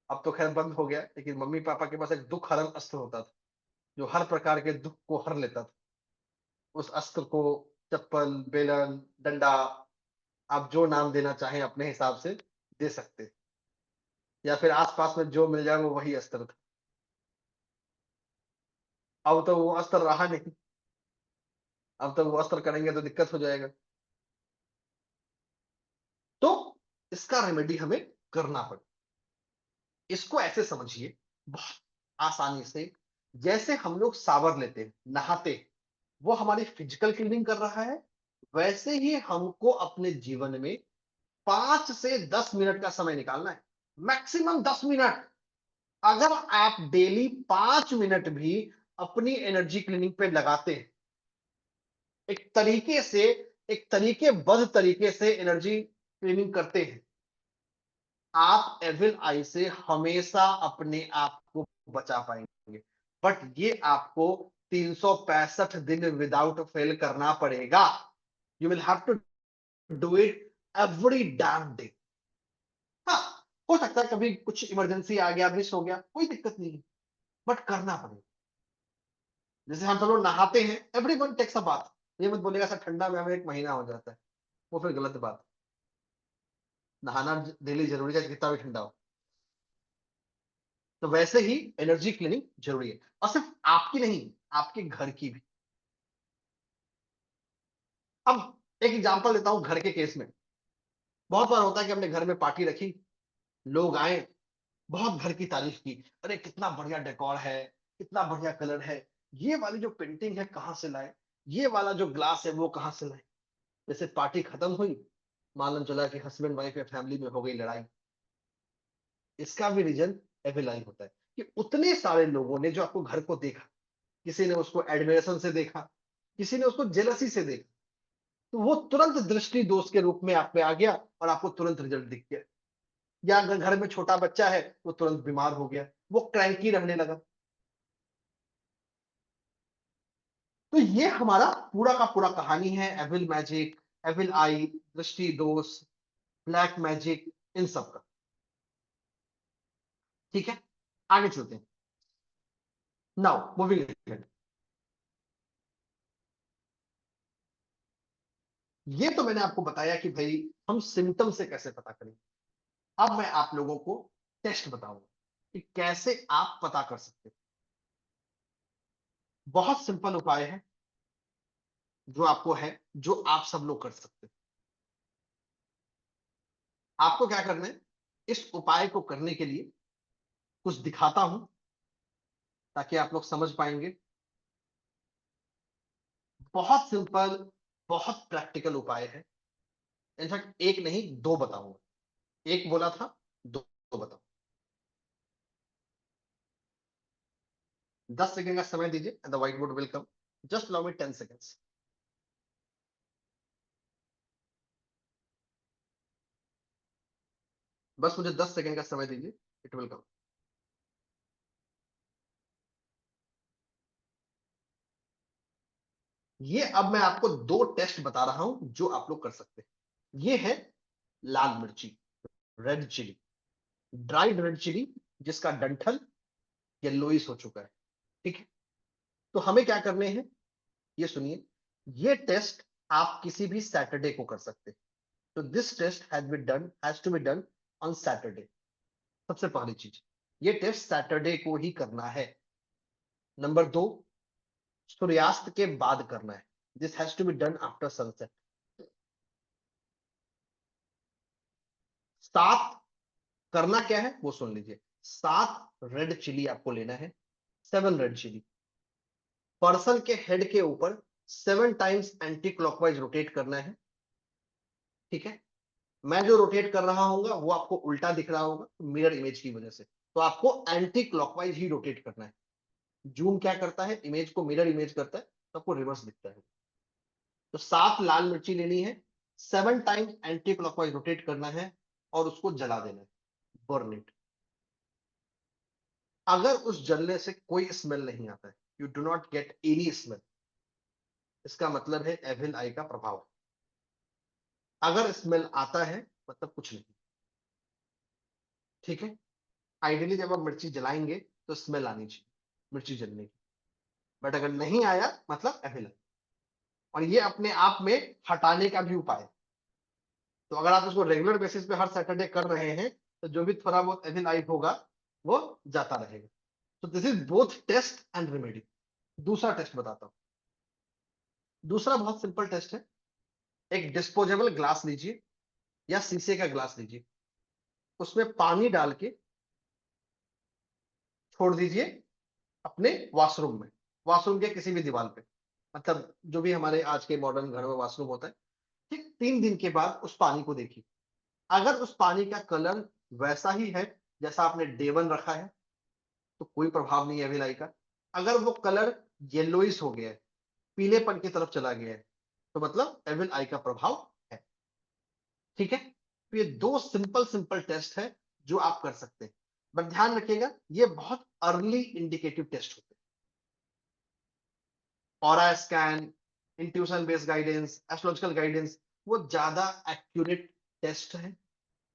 अब तो खैर बंद हो गया, लेकिन मम्मी पापा के पास एक दुख हरण अस्त्र होता था, जो हर प्रकार के दुख को हर लेता था। उस अस्त्र को चप्पल, बेलन, डंडा, आप जो नाम देना चाहें अपने हिसाब से दे सकते, या फिर आसपास में जो मिल जाए वो वही अस्त्र था। अब तो वो अस्त्र रहा नहीं, अब तो वो अस्त्र करेंगे तो दिक्कत हो जाएगा। तो इसका रेमेडी हमें करना पड़े। इसको ऐसे समझिए बहुत आसानी से, जैसे हम लोग शावर लेते हैं, नहाते हैं, वो हमारी फिजिकल क्लीनिंग कर रहा है, वैसे ही हमको अपने जीवन में 5 से 10 मिनट का समय निकालना है, मैक्सिमम 10 मिनट। अगर आप डेली 5 मिनट भी अपनी एनर्जी क्लीनिंग पे लगाते हैं, एक तरीके से, एक तरीकेबद्ध तरीके से एनर्जी क्लीनिंग करते हैं, आप एविल आई से हमेशा अपने आप को बचा पाएंगे। बट ये आपको 365 दिन विदाउट फेल करना पड़ेगा। You will have to do it every damn day. हाँ, हो सकता है कभी कुछ इमरजेंसी आ गया, मिस हो गया, कोई दिक्कत नहीं है, बट करना पड़ेगा। जैसे हम सब लोग नहाते हैं, एवरीवन टेक्स अ बाथ। ये मत बोलेगा सर ठंडा में हमें 1 महीना हो जाता है, वो फिर गलत बात है। नहाना डेली जरूरी है, कितना भी ठंडा हो। तो वैसे ही एनर्जी क्लीनिंग जरूरी है, और सिर्फ आपकी नहीं, आपके घर की भी। अब एक एग्जांपल देता हूं घर के केस में। बहुत बार होता है कि हमने घर में पार्टी रखी, लोग आए, बहुत घर की तारीफ की, अरे कितना बढ़िया डेकोर है, कितना बढ़िया कलर है, ये वाली जो पेंटिंग है कहाँ से लाए, ये वाला जो ग्लास है वो कहाँ से लाए। जैसे पार्टी खत्म हुई, मालूम चला कि हस्बैंड वाइफ या फैमिली में हो गई लड़ाई। इसका भी रीजन एविलाई होता है कि उतने सारे लोगों ने जो आपको घर को देखा, किसी ने उसको एडमिरेशन से देखा, किसी ने उसको जेलसी से देखा, तो वो तुरंत दृष्टि दोष के रूप में आप में आ गया और आपको तुरंत रिजल्ट दिख गया। या अगर घर में छोटा बच्चा है वो तुरंत बीमार हो गया, वो क्रैंकी रहने लगा। तो ये हमारा पूरा का पूरा कहानी है एविल मैजिक, एविल आई, दृष्टि दोष, ब्लैक मैजिक, इन सब का। ठीक है, आगे चलते हैं। Now moving. ये तो मैंने आपको बताया कि भाई हम सिम्टम से कैसे पता करें। अब मैं आप लोगों को टेस्ट बताऊंगा कि कैसे आप पता कर सकते हैं। बहुत सिंपल उपाय है जो आपको है, जो आप सब लोग कर सकते हैं। आपको क्या करना है, इस उपाय को करने के लिए कुछ दिखाता हूं ताकि आप लोग समझ पाएंगे। बहुत सिंपल, बहुत प्रैक्टिकल उपाय है। इनफैक्ट एक नहीं, दो बताऊंगा। एक बोला था, दो बताऊं। 10 सेकंड का समय दीजिए and the white board will come. Just allow me 10 seconds. बस मुझे 10 सेकंड का समय दीजिए, इट विल कम। ये अब मैं आपको दो टेस्ट बता रहा हूं जो आप लोग कर सकते हैं। ये है लाल मिर्ची, red chilli, dried red chilli, जिसका डंठल येलोइश हो चुका है। ठीक है, तो हमें क्या करने हैं, ये सुनिए। ये टेस्ट आप किसी भी सैटरडे को कर सकते हैं। तो this test has to be done on Saturday. सबसे पहली चीज, ये टेस्ट सैटरडे को ही करना है। नंबर दो, सूर्यास्त के बाद करना है। This has to be done after sunset. सात, करना क्या है वो सुन लीजिए। 7 रेड चिली आपको लेना है, 7 रेड चिली। पर्सन के हेड के ऊपर 7 टाइम्स एंटी क्लॉकवाइज रोटेट करना है। ठीक है, मैं जो रोटेट कर रहा हूँ वो आपको उल्टा दिख रहा होगा मिरर इमेज की वजह से, तो आपको एंटी क्लॉकवाइज ही रोटेट करना है। जूम क्या करता है, इमेज को मिरर इमेज करता है, तो आपको रिवर्स दिखता है। तो 7 लाल मिर्ची लेनी है, 7 टाइम्स एंटी क्लॉकवाइज रोटेट करना है और उसको जला देना है, बर्न इट। अगर उस जलने से कोई स्मेल नहीं आता है, you do not get any smell, इसका मतलब है एविल आई का प्रभाव। अगर स्मेल आता है मतलब कुछ नहीं। ठीक है, आइडियली जब आप मिर्ची जलाएंगे तो स्मेल आनी चाहिए मिर्ची जलने की, बट अगर नहीं आया मतलब एविल आई। और ये अपने आप में हटाने का भी उपाय है। तो अगर आप उसको रेगुलर बेसिस पे हर सैटरडे कर रहे हैं तो जो भी थोड़ा बहुत एविल आई होगा वो जाता रहेगा। तो this is both test and remedy. दूसरा टेस्ट बताता हूं। दूसरा बहुत सिंपल टेस्ट है। एक डिस्पोजेबल ग्लास लीजिए या शीशे का ग्लास लीजिए, उसमें पानी डाल के छोड़ दीजिए अपने वॉशरूम में, वॉशरूम के किसी भी दीवार पे, मतलब जो भी हमारे आज के मॉडर्न घरों में वॉशरूम होता है। ठीक, 3 दिन के बाद उस पानी को देखिए। अगर उस पानी का कलर वैसा ही है जैसा आपने डे 1 रखा है तो कोई प्रभाव नहीं है एविल आई का। अगर वो कलर येलोइश हो गया है, पीलेपन की तरफ चला गया है, तो मतलब एविल आई का प्रभाव है। ठीक है, तो ये दो सिंपल सिंपल टेस्ट है जो आप कर सकते हैं। बट ध्यान रखिएगा ये बहुत अर्ली इंडिकेटिव टेस्ट होते हैं। Aura scan, intuition based guidance, astrological guidance, वो ज्यादा एक्यूरेट टेस्ट है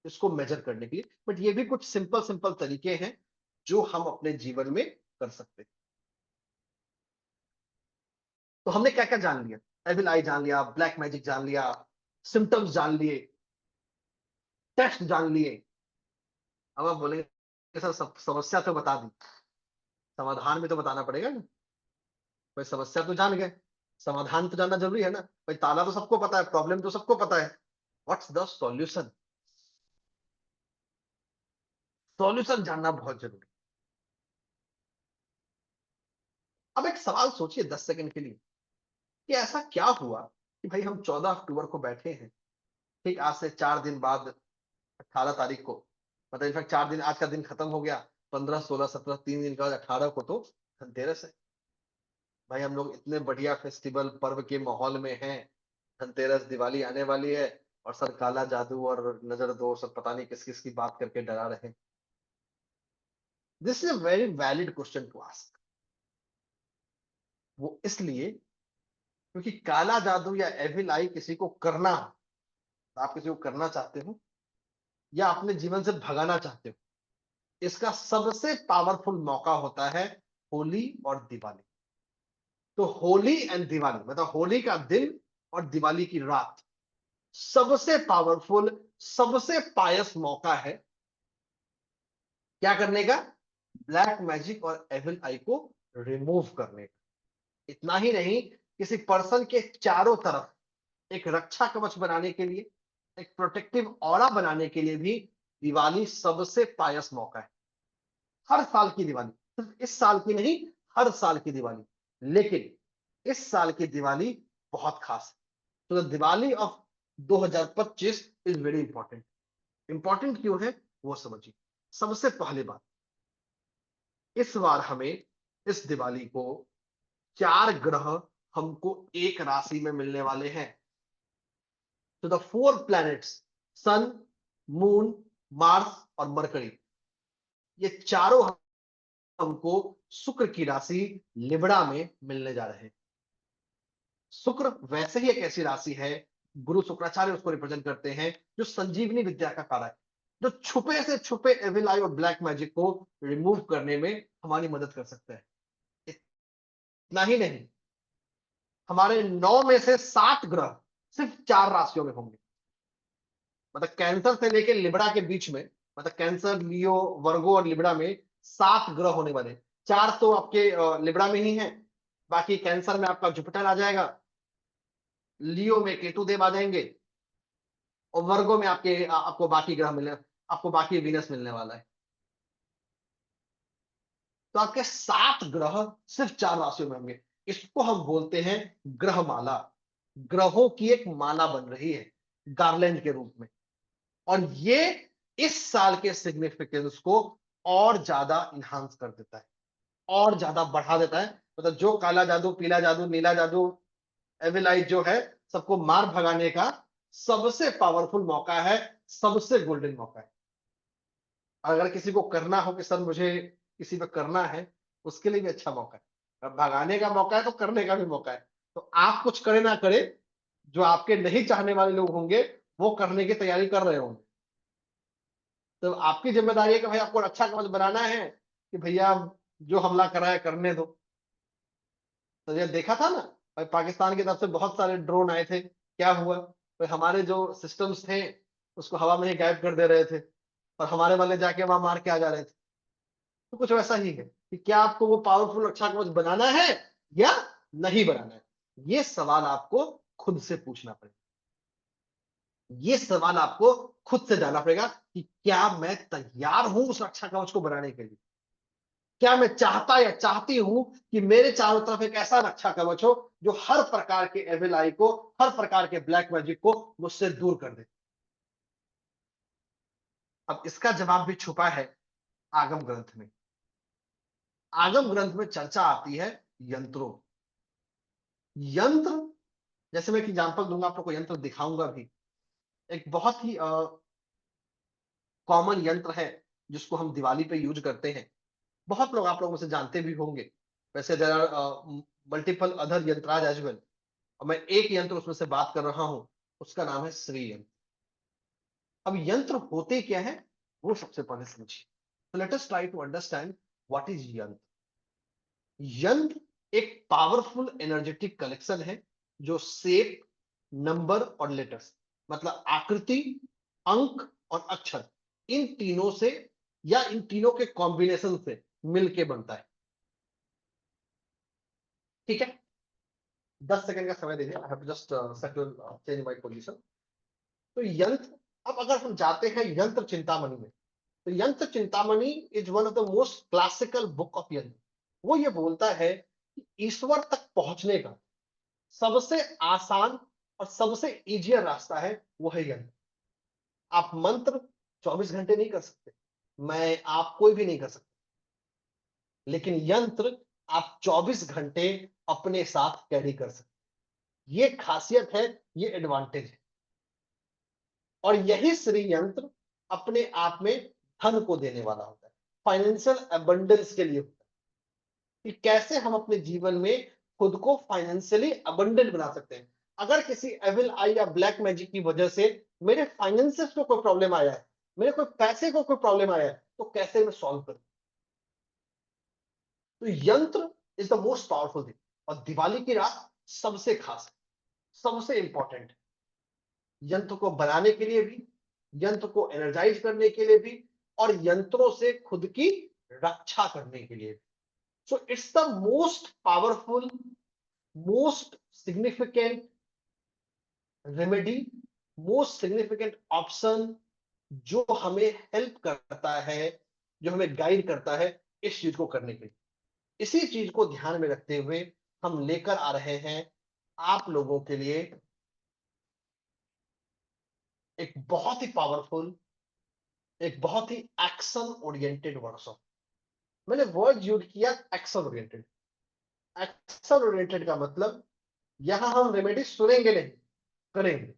इसको मेजर करने के लिए, बट ये भी कुछ सिंपल सिंपल तरीके हैं जो हम अपने जीवन में कर सकते हैं। तो हमने क्या क्या जान लिया? एविल आई जान लिया, ब्लैक मैजिक जान लिया, सिम्टम्स जान लिए, टेस्ट जान लिए। अब आप बोलेंगे सर समस्या तो बता दी, समाधान भी तो बताना पड़ेगा ना। भाई समस्या तो जान गए, समाधान तो जानना जरूरी है ना। भाई ताला तो सबको पता है, प्रॉब्लम तो सबको पता है, व्हाट्स द सॉल्यूशन? सॉल्यूशन जानना बहुत जरूरी। अब एक सवाल सोचिए 10 सेकंड के लिए कि ऐसा क्या हुआ कि भाई हम 14 अक्टूबर को बैठे हैं, ठीक आज से 4 दिन बाद 18 तारीख को, मतलब इनफैक्ट 4 दिन, आज का दिन खत्म हो गया, 15, 16, 17, 3 दिन के बाद 18 को तो धनतेरस है। भाई हम लोग इतने बढ़िया फेस्टिवल पर्व के माहौल में हैं, धनतेरस दिवाली आने वाली है, और सर काला जादू और नजर दोष और पता नहीं किस किस की बात करके डरा रहे हैं। This is a very valid question to ask. वो इसलिए क्योंकि काला जादू या एविल आई किसी को करना हो, आप किसी को करना चाहते हो या अपने जीवन से भगाना चाहते हो, इसका सबसे पावरफुल मौका होता है होली और दिवाली। तो होली एंड दिवाली, मतलब होली का दिन और दिवाली की रात, सबसे पावरफुल, सबसे पायस मौका है क्या करने का? ब्लैक मैजिक और एविल आई को रिमूव करने का। इतना ही नहीं, किसी पर्सन के चारों तरफ एक रक्षा कवच बनाने के लिए, एक प्रोटेक्टिव ऑरा बनाने के लिए भी दिवाली सबसे पायस मौका है। हर साल की दिवाली, सिर्फ इस साल की नहीं, हर साल की दिवाली, लेकिन इस साल की दिवाली बहुत खास है। तो the Diwali of 2025 is very important. Important क्यों है वो समझिए। सबसे पहली बात, इस बार हमें इस दिवाली को 4 ग्रह हमको एक राशि में मिलने वाले हैं। तो the 4 planets, sun, moon, Mars और मरकरी, ये चारों हमको शुक्र की राशि लिब्रा में मिलने जा रहे हैं। शुक्र वैसे ही एक ऐसी राशि है, गुरु शुक्राचार्य उसको रिप्रेजेंट करते हैं, जो संजीवनी विद्या का कारक है, जो छुपे से छुपे एविल आई और ब्लैक मैजिक को रिमूव करने में हमारी मदद कर सकता है। इतना ही नहीं, हमारे 9 में से 7 ग्रह सिर्फ 4 राशियों में होंगे। मतलब कैंसर से लेकर लिब्रा के बीच में, मतलब कैंसर, लियो, वर्गो और लिब्रा में 7 ग्रह होने वाले। 4 तो आपके लिब्रा में ही है, बाकी कैंसर में आपका जुपिटर आ जाएगा, लियो में केतु देव आ जाएंगे, और वर्गो में आपको बाकी ग्रह मिलने, आपको बाकी वीनस मिलने वाला है। तो आपके 7 ग्रह सिर्फ 4 राशियों में होंगे। इसको हम बोलते हैं ग्रहमाला। ग्रहों की एक माला बन रही है गार्लैंड के रूप में, और ये इस साल के सिग्निफिकेंस को और ज्यादा इन्हांस कर देता है, और ज्यादा बढ़ा देता है। मतलब जो काला जादू, पीला जादू, नीला जादू, एविल आई जो है, सबको मार भगाने का सबसे पावरफुल मौका है, सबसे गोल्डन मौका है। अगर किसी को करना हो कि सर मुझे किसी पे करना है, उसके लिए भी अच्छा मौका है। अब भगाने का मौका है तो करने का भी मौका है। तो आप कुछ करे ना करे, जो आपके नहीं चाहने वाले लोग होंगे वो करने की तैयारी कर रहे होंगे। तो आपकी जिम्मेदारी है कि भाई आपको अच्छा कवच बनाना है कि भैया जो हमला करा है करने दो। तो ये देखा था ना भाई, पाकिस्तान की तरफ से बहुत सारे ड्रोन आए थे, क्या हुआ? भाई हमारे जो सिस्टम्स थे उसको हवा में ही गायब कर दे रहे थे, और हमारे वाले जाके वहां मार के आ जा रहे थे। तो कुछ वैसा ही है कि क्या आपको वो पावरफुल अच्छा कवच बनाना है या नहीं बनाना है। ये सवाल आपको खुद से पूछना पड़ेगा। ये सवाल आपको खुद से जानना पड़ेगा कि क्या मैं तैयार हूं उस रक्षा कवच को बनाने के लिए। क्या मैं चाहता या चाहती हूं कि मेरे चारों तरफ एक ऐसा रक्षा कवच हो जो हर प्रकार के एविल आई को, हर प्रकार के ब्लैक मैजिक को मुझसे दूर कर दे। अब इसका जवाब भी छुपा है आगम ग्रंथ में। आगम ग्रंथ में चर्चा आती है यंत्रों। यंत्र, जैसे मैं एक एग्जांपल दूंगा, आपको यंत्र दिखाऊंगा भी। एक बहुत ही कॉमन यंत्र है जिसको हम दिवाली पे यूज करते हैं, बहुत लोग, आप लोगों में से जानते भी होंगे। वैसे there are multiple other yantras as well, और मैं एक यंत्र उसमें से बात कर रहा हूं, उसका नाम है श्री यंत्र। अब यंत्र होते क्या है वो सबसे पहले समझिए। तो let us try to understand what is yantra. यंत्र एक पावरफुल एनर्जेटिक कलेक्शन है जो शेप, नंबर और लेटर्स, मतलब आकृति, अंक और अक्षर, इन तीनों से या इन तीनों के कॉम्बिनेशन से मिलके बनता है। ठीक है, 10 सेकंड का समय दीजिए। I have just settle change my position. तो यंत्र, अब अगर हम जाते हैं यंत्र चिंतामणि में, तो यंत्र Chintamani is one of the most classical book of यंत्र। वो ये बोलता है कि ईश्वर तक पहुंचने का सबसे आसान और सबसे इजियर रास्ता है वो है यंत्र। आप मंत्र 24 घंटे नहीं कर सकते, मैं आप कोई भी नहीं कर सकते, लेकिन यंत्र आप 24 घंटे अपने साथ कैरी कर सकते। ये खासियत है, ये एडवांटेज है। और यही श्री यंत्र अपने आप में धन को देने वाला होता है, फाइनेंशियल अबंडेंस के लिए होता है कि कैसे हम अपने जीवन में खुद को फाइनेंशियली अबंडेंट बना सकते हैं। अगर किसी एविल आई या ब्लैक मैजिक की वजह से मेरे फाइनेंसेस में कोई प्रॉब्लम आया है, मेरे कोई पैसे को कोई प्रॉब्लम आया है, तो कैसे मैं सॉल्व करूं। तो यंत्र is the most powerful thing. और दिवाली की रात सबसे खास, सबसे इंपॉर्टेंट, यंत्र को बनाने के लिए भी, यंत्र को एनर्जाइज करने के लिए भी, और यंत्रों से खुद की रक्षा करने के लिए भी। So it's the most powerful, most significant remedy, most significant option, जो हमें हेल्प करता है, जो हमें गाइड करता है इस चीज को करने के लिए। इसी चीज को ध्यान में रखते हुए हम लेकर आ रहे हैं आप लोगों के लिए एक बहुत ही पावरफुल, एक बहुत ही एक्शन ओरिएंटेड वर्कशॉप। मैंने वर्ड यूज किया एक्शन ओरिएंटेड। एक्शन ओरिएंटेड का मतलब यहां हम रेमेडी सुनेंगे नहीं, करेंगे।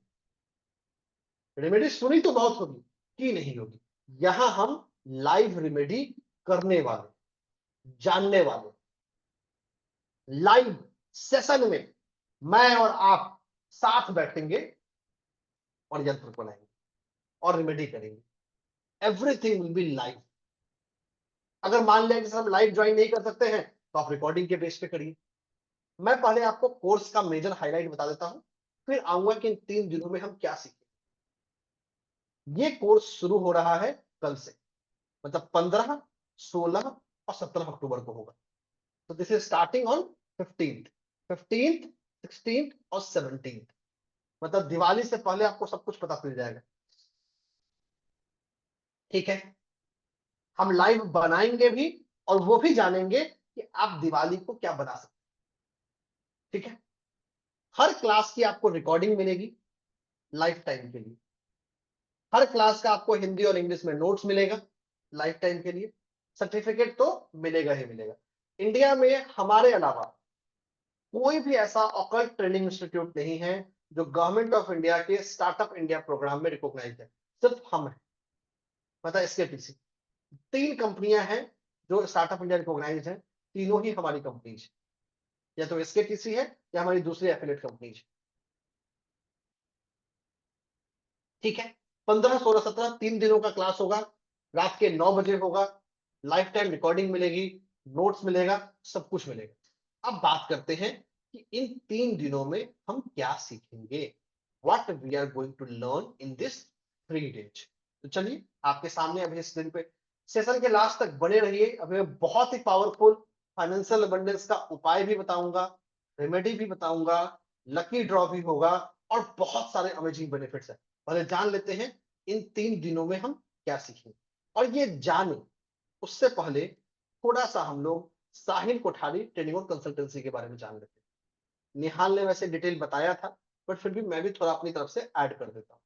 रेमेडी सुनी तो बहुत होगी, की नहीं होगी। यहां हम लाइव रेमेडी करने वाले, जानने वाले, लाइव सेशन में मैं और आप साथ बैठेंगे और यंत्र को लाएंगे और रेमेडी करेंगे। Everything will be live. अगर मान लिया कि हम लाइव ज्वाइन नहीं कर सकते हैं तो आप रिकॉर्डिंग के बेस पे करिए। मैं पहले आपको कोर्स का मेजर हाईलाइट बता देता हूं, फिर आऊंगा कि इन 3 दिनों में हम क्या सीखें। ये कोर्स शुरू हो रहा है कल से, मतलब 15, 16 और 17 अक्टूबर को होगा। तो this is starting on 15th, 16th और 17th। मतलब दिवाली से पहले आपको सब कुछ पता चल जाएगा। ठीक है, हम लाइव बनाएंगे भी और वो भी जानेंगे कि आप दिवाली को क्या बना सकते हैं। ठीक है, हर क्लास की आपको रिकॉर्डिंग मिलेगी लाइफ टाइम के लिए। हर क्लास का आपको हिंदी और इंग्लिश में नोट्स मिलेगा लाइफ टाइम के लिए। सर्टिफिकेट तो मिलेगा ही मिलेगा। इंडिया में हमारे अलावा कोई भी ऐसा ऑकल्ट ट्रेनिंग इंस्टीट्यूट नहीं है जो गवर्नमेंट ऑफ इंडिया के स्टार्टअप इंडिया प्रोग्राम में रिकॉग्नाइज है। सिर्फ हम है, मतलब एसकेटीसी। 3 कंपनियां हैं जो स्टार्टअप इंडिया रिकॉग्नाइज है, तीनों ही हमारी कंपनीज, या तो एसकेटीसी है या हमारी दूसरी एफिलिएट कंपनीज। ठीक है, 15, 16, 17 3 दिनों का क्लास होगा, रात के 9 बजे होगा, लाइफ टाइम रिकॉर्डिंग मिलेगी, नोट्स मिलेगा, सब कुछ मिलेगा। अब बात करते हैं कि इन 3 दिनों में हम क्या सीखेंगे, what we are going to learn in this 3 days। तो चलिए आपके सामने अभी इस दिन पे सेशन के लास्ट तक बने रहिए। अभी मैं बहुत ही पावरफुल फाइनेंशियल अबंडेंस का उपाय भी बताऊंगा, रेमेडी भी बताऊंगा, लकी ड्रॉ भी होगा, और बहुत सारे अमेजिंग बेनिफिट्स है। पहले जान लेते हैं इन 3 दिनों में हम क्या सीखेंगे। और ये जाने उससे पहले थोड़ा सा हम लोग साहिल कोठारी ट्रेनिंग और कंसल्टेंसी के बारे में जान लेते हैं। निहाल ने वैसे डिटेल बताया था, बट फिर भी मैं भी थोड़ा अपनी तरफ से ऐड कर देता हूं।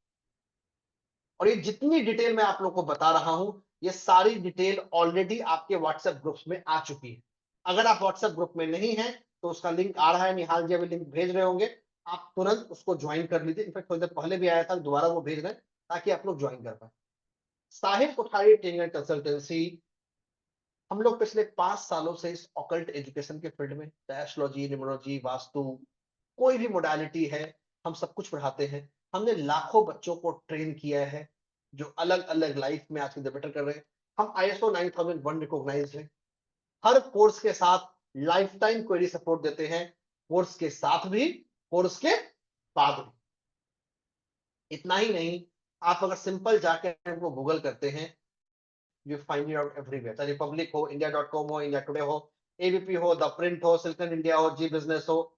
और ये जितनी डिटेल मैं आप लोग को बता रहा हूं, ये सारी डिटेल ऑलरेडी आपके व्हाट्सएप ग्रुप्स में आ चुकी है। अगर आप व्हाट्सएप ग्रुप में नहीं है तो उसका लिंक आ रहा है, निहाल जी अभी लिंक भेज रहे होंगे, आप तुरंत उसको ज्वाइन कर लीजिए। इनफैक्ट थोड़ी देर पहले भी आया था, दोबारा वो भेज रहे हैं ताकि आप लोग ज्वाइन कर पाए। साहिल कोठारी ट्रेनिंग एंड कंसल्टेंसी, हम लोग पिछले 5 सालों से इस ऑकल्ट एजुकेशन के फील्ड में, एस्ट्रोलॉजी, न्यूमरोलॉजी, वास्तु, कोई भी मोडालिटी है, हम सब कुछ पढ़ाते हैं। हमने लाखों बच्चों को ट्रेन किया है, जो अलग अलग लाइफ में आज के बेटर कर रहे हैं। हम ISO 9001 रिकॉग्नाइज हैं। हर कोर्स के साथ लाइफ टाइम क्वेरी सपोर्ट देते हैं, कोर्स के साथ भी, कोर्स के बाद भी। इतना ही नहीं, आप अगर सिंपल जाके हमको गूगल करते हैं, you find it out everywhere, चाहे रिपब्लिक हो, india.com हो, इंडिया टुडे हो, ABP हो, द प्रिंट हो, सिल्कन इंडिया हो, जी बिजनेस हो,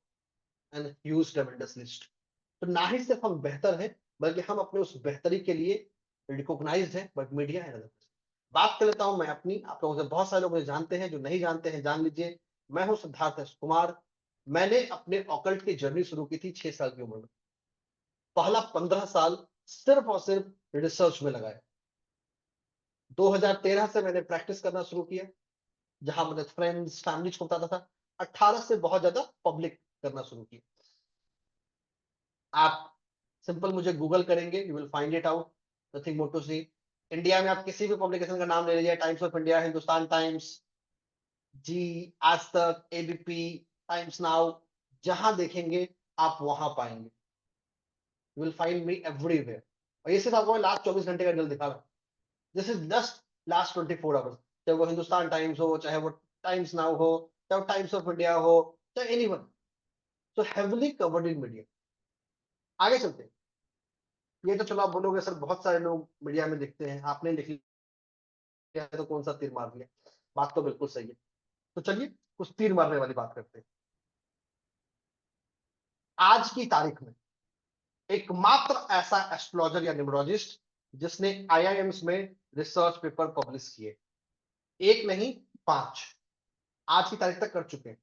एंड ह्यूज ट्रेमेंडस लिस्ट। तो ना ही सिर्फ हम बेहतर हैं, बल्कि हम अपने उस बेहतरी के लिए रिकॉग्नाइज्ड है, बट मीडिया है। बात कर लेता हूं मैं अपनी, आप लोगों से बहुत सारे लोग मुझे जानते हैं, जो नहीं जानते हैं जान लीजिए। मैं हूं सिद्धार्थ एस कुमार। मैंने अपने ऑकल्ट की जर्नी शुरू की थी 6 साल की उम्र में। पहला 15 साल सिर्फ और सिर्फ रिसर्च में लगाया। 2013 से मैंने प्रैक्टिस करना शुरू किया, जहां मैंने फ्रेंड्स फैमिली को बताता था। 18 से बहुत ज्यादा पब्लिक करना शुरू किया। आप सिंपल मुझे गूगल करेंगे, you will find it out, nothing more to see. India में आप किसी भी पब्लिकेशन का नाम ले लीजिए, Times of India, Hindustan Times, Zee, Aaj Tak, ABP, times now, जहां देखेंगे आप वहां पाएंगे। You will find me everywhere. और ये सिर्फ आपको लास्ट 24 घंटे का रिजल्ट दिखा रहा हूं। This is just last 24 hours. चाहे वो हिंदुस्तान टाइम्स हो, चाहे वो टाइम्स नाउ हो, चाहे वो टाइम्स ऑफ इंडिया हो, चाहे anyone. So heavily covered in media. आगे चलते हैं। ये तो चलो आप बोलोगे सर बहुत सारे लोग मीडिया में लिखते हैं, आपने लिख लिया तो कौन सा तीर मार दिया। बात तो बिल्कुल सही है। तो चलिए कुछ तीर मारने वाली बात करते हैं। आज की तारीख में एकमात्र ऐसा एस्ट्रोलॉजर या न्यूमरोलॉजिस्ट जिसने IIMs में रिसर्च पेपर पब्लिश किए, एक नहीं 5 आज की तारीख तक कर चुके हैं।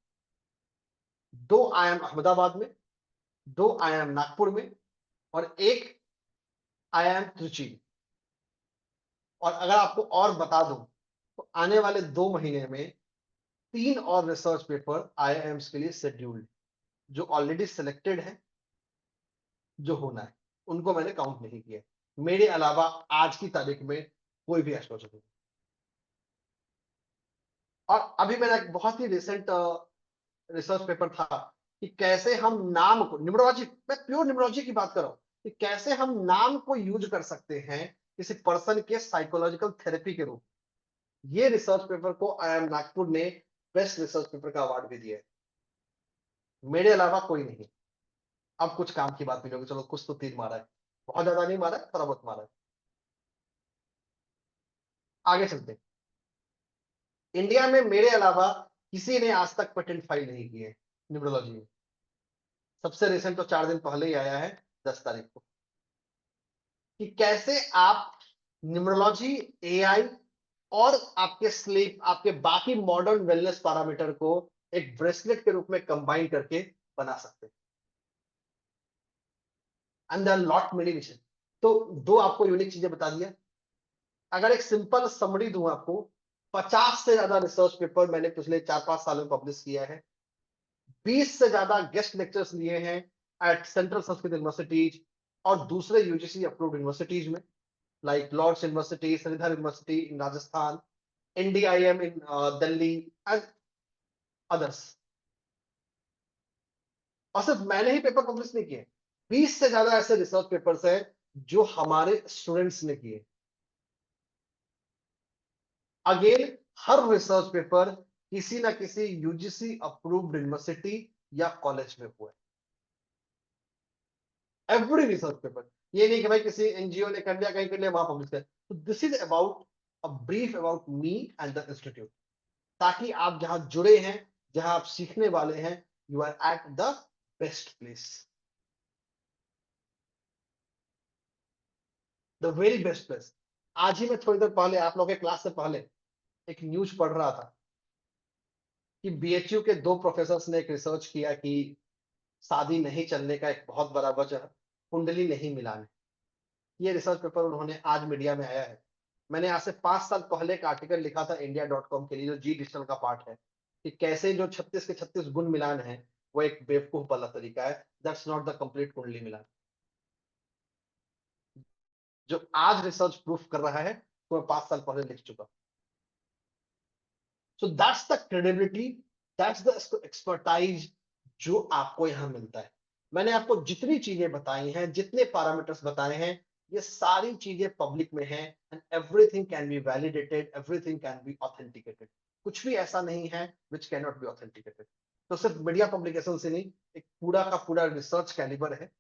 2 IIM अहमदाबाद में, 2 IIM नागपुर में, और 1 IIM त्रिची में। और अगर आपको और बता दूं तो आने वाले 2 महीने में 3 और रिसर्च पेपर IIMs के लिए शेड्यूल्ड, जो ऑलरेडी सिलेक्टेड है, जो होना है। उनको मैंने काउंट नहीं किया। मेरे अलावा आज की तारीख में कोई भी एस्ट्रोलॉजर नहीं। और अभी मेरा एक बहुत ही रिसेंट रिसर्च पेपर था कि कैसे हम नाम को, न्यूमरोलॉजी, मैं प्योर न्यूमरोलॉजी की बात कर रहा हूं, कि कैसे हम नाम को यूज कर सकते हैं किसी पर्सन के साइकोलॉजिकल थेरेपी के रूप। ये रिसर्च पेपर को IIM नागपुर ने बेस्ट रिसर्च पेपर का अवार्ड भी दिया है। मेरे अलावा कोई नहीं। अब कुछ काम की बात मिलोगी, चलो कुछ तो तीर मारा है, बहुत ज्यादा नहीं मारा है, थोड़ा बहुत मारा है। आगे चलते हैं। इंडिया में मेरे अलावा किसी ने आज तक पेटेंट फाइल नहीं किए न्यूमरोलॉजी में। सबसे रिसेंट तो 4 दिन पहले ही आया है, 10 तारीख को, कि कैसे आप न्यूमरोलॉजी, AI और आपके स्लीप, आपके बाकी मॉडर्न वेलनेस पैरामीटर को एक ब्रेसलेट के रूप में कंबाइन करके बना सकते हैं। And there are lot many विषय। तो 2 आपको यूनिक चीजें बता दिया। अगर एक सिंपल समरी दूं आपको, 50 से ज्यादा रिसर्च पेपर मैंने पिछले 4-5 सालों में पब्लिश किया है। 20 से ज्यादा गेस्ट लेक्चर्स लिए हैं एट सेंट्रल संस्कृत यूनिवर्सिटीज और दूसरे UGC अप्रूव्ड यूनिवर्सिटीज में, like Lords university, Shridhar university in Rajasthan, NDIM in Delhi and others. और सिर्फ मैंने ही पेपर पब्लिश नहीं किए, 20 से ज्यादा ऐसे रिसर्च पेपर्स हैं जो हमारे स्टूडेंट्स ने किए। अगेन, हर रिसर्च पेपर किसी ना किसी UGC अप्रूव्ड यूनिवर्सिटी या कॉलेज में हुआ है। एवरी रिसर्च पेपर, ये नहीं कि भाई किसी NGO ने कर लिया, कहीं कर लिया, वहां पब्लिश कर। तो this is about a brief about me and the institute, ताकि आप जहां जुड़े हैं, जहां आप सीखने वाले हैं, you are at the best place, the very best place. आज ही मैं थोड़ी देर पहले आप लोगों के क्लास से पहले एक न्यूज पढ़ रहा था कि BHU के 2 प्रोफेसर्स ने एक रिसर्च किया कि शादी नहीं चलने का एक बहुत बड़ा वजह कुंडली नहीं मिलाने। ये रिसर्च पेपर उन्होंने आज मीडिया में आया है। मैंने आज से 5 साल पहले एक आर्टिकल लिखा था india.com के लिए, जो जी डिजिटल का पार्ट है, कि कैसे जो 36 के 36 गुण मिलान है वो एक बेवकूफ वाला तरीका है। दैट्स नॉट द कंप्लीट कुंडली मिलान। जो आज रिसर्च प्रूफ कर रहा है तो मैं 5 साल पहले लिख चुका। सो that's the credibility, that's the expertise जो आपको यहां मिलता है। मैंने आपको जितनी चीजें बताई हैं, जितने पैरामीटर्स बताए हैं, ये सारी चीजें पब्लिक में हैं and everything can be validated, everything can be authenticated. कुछ भी ऐसा नहीं है which can not be authenticated. तो सिर्फ मीडिया पब्लिकेशन से नहीं, एक पूरा का पूरा रिसर्च कैलिबर है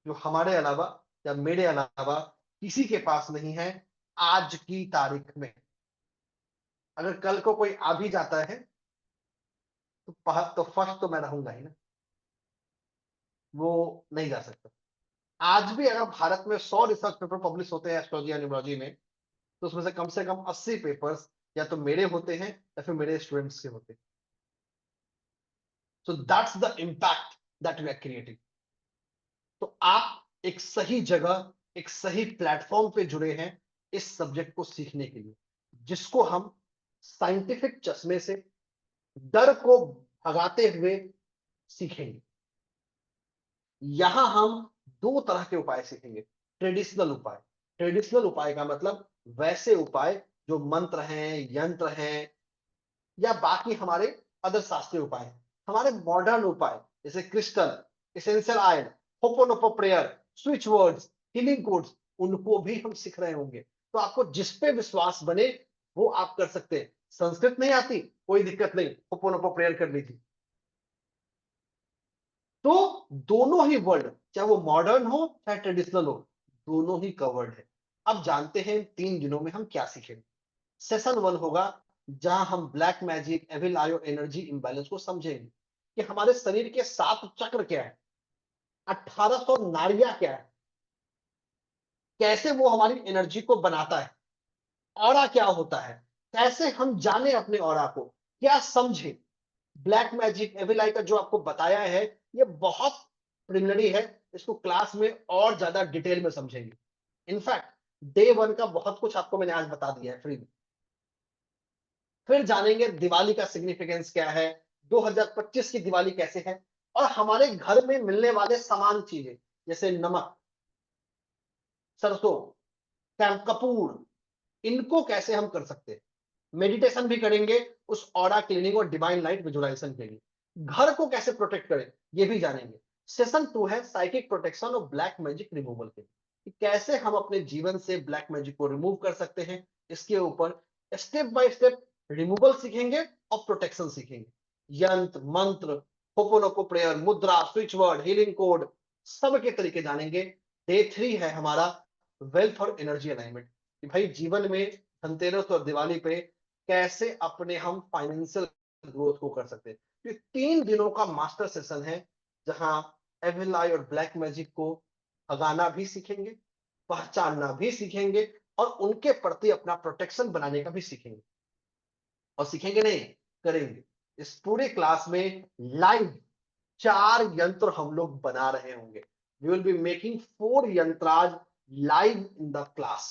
जो हमारे अलावा या मेरे अलावा किसी के पास नहीं है आज की तारीख में। अगर कल को कोई आ भी जाता है तो फर्स्ट तो मैं रहूंगा ही ना, वो नहीं जा सकता। आज भी अगर भारत में 100 रिसर्च पेपर पब्लिश होते हैं एस्ट्रोलॉजी या न्यूमरोलॉजी में, तो उसमें से कम 80 पेपर्स या तो मेरे होते हैं या फिर मेरे स्टूडेंट्स के होते हैं। So that's the impact that we are creating. तो आप एक सही जगह, एक सही प्लेटफॉर्म पे जुड़े हैं इस सब्जेक्ट को सीखने के लिए, जिसको हम साइंटिफिक चश्मे से डर को भगाते हुए सीखेंगे। यहां हम दो तरह के उपाय सीखेंगे। ट्रेडिशनल उपाय, ट्रेडिशनल उपाय का मतलब वैसे उपाय जो मंत्र हैं, यंत्र हैं, या बाकी हमारे अदर शास्त्रीय उपाय हैं। हमारे मॉडर्न उपाय जैसे crystal, essential ion, Hooponopono prayer, switch words, healing codes, उनको भी हम सीख रहे होंगे। तो आपको जिस पे विश्वास बने वो आप कर सकते हैं। संस्कृत नहीं आती, कोई दिक्कत नहीं, होपोनोपो प्रेयर कर लीजिए। तो दोनों ही वर्ड, चाहे वो मॉडर्न हो चाहे ट्रेडिशनल हो, दोनों ही कवर्ड है। अब जानते हैं 3 दिनों में हम क्या सीखेंगे। सेशन 1 होगा जहां हम ब्लैक मैजिक, एविल आई और एनर्जी इंबैलेंस को समझेंगे कि हमारे शरीर के 7 चक्र क्या है, 1800 नाड़ियां क्या है, कैसे वो हमारी एनर्जी को बनाता है, ऑरा क्या होता है, कैसे हम जाने अपने ऑरा को, क्या समझे। ब्लैक मैजिक, एविल आई का जो आपको बताया है ये बहुत प्रिलिमिनरी है, इसको क्लास में और ज्यादा डिटेल में समझेंगे। इनफैक्ट डे 1 का बहुत कुछ आपको मैंने आज बता दिया है फ्री में। फिर जानेंगे दिवाली का सिग्निफिकेंस क्या है, 2025 की दिवाली कैसे है, और हमारे घर में मिलने वाले सामान चीजें जैसे नमक, सरसों, कपूर, इनको कैसे हम कर सकते हैं। मेडिटेशन भी करेंगे उस ऑरा क्लीनिंग और डिवाइन लाइट विजुअलाइजेशन के लिए। घर को कैसे प्रोटेक्ट करें ये भी जानेंगे। सेशन 2 है साइकिक प्रोटेक्शन और ब्लैक मैजिक रिमूवल के लिए, कि कैसे हम अपने जीवन से ब्लैक मैजिक को रिमूव कर सकते हैं। इसके ऊपर स्टेप बाय स्टेप रिमूवल सीखेंगे और प्रोटेक्शन सीखेंगे। यंत्र, मंत्र, होपोनोपो प्रेयर, मुद्रा, स्विच वर्ड, हीलिंग कोड, सब के तरीके जानेंगे। डे 3 है हमारा वेल्थ और एनर्जी अलाइनमेंट, कि भाई जीवन में धनतेरस और दिवाली पे कैसे अपने हम फाइनेंशियल ग्रोथ को कर सकते हैं। ये 3 दिनों का मास्टर सेशन है जहां एविल आई और ब्लैक मैजिक को भगाना भी सीखेंगे, पहचानना भी सीखेंगे, और उनके प्रति अपना प्रोटेक्शन बनाने का भी सीखेंगे। और सीखेंगे नहीं, करेंगे। इस पूरे क्लास में लाइव 4 यंत्र हम लोग बना रहे होंगे। We will be making 4 yantras live in the class.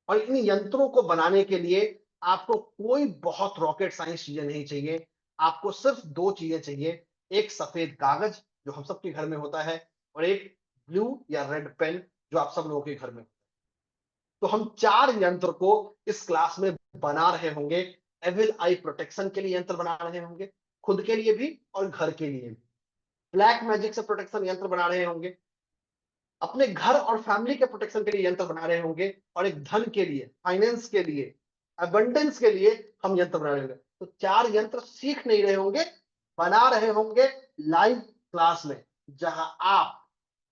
और इन यंत्रों को बनाने के लिए आपको कोई बहुत रॉकेट साइंस चीजें नहीं चाहिए। आपको सिर्फ 2 चीजें चाहिए, एक सफेद कागज जो हम सबके घर में होता है, और एक ब्लू या रेड पेन जो आप सब लोगों के घर में। तो हम 4 यंत्र को इस क्लास में बना रहे होंगे। एविल आई प्रोटेक्शन के लिए यंत्र बना रहे होंगे, खुद के लिए भी और घर के लिए भी। ब्लैक मैजिक से प्रोटेक्शन यंत्र बना रहे होंगे, अपने घर और फैमिली के प्रोटेक्शन के लिए यंत्र बना रहे होंगे, और एक धन के लिए, फाइनेंस के लिए, अबंडेंस के लिए हम यंत्र बना रहे होंगे। तो 4 यंत्र सीख नहीं रहे होंगे, बना रहे होंगे लाइव क्लास में, जहां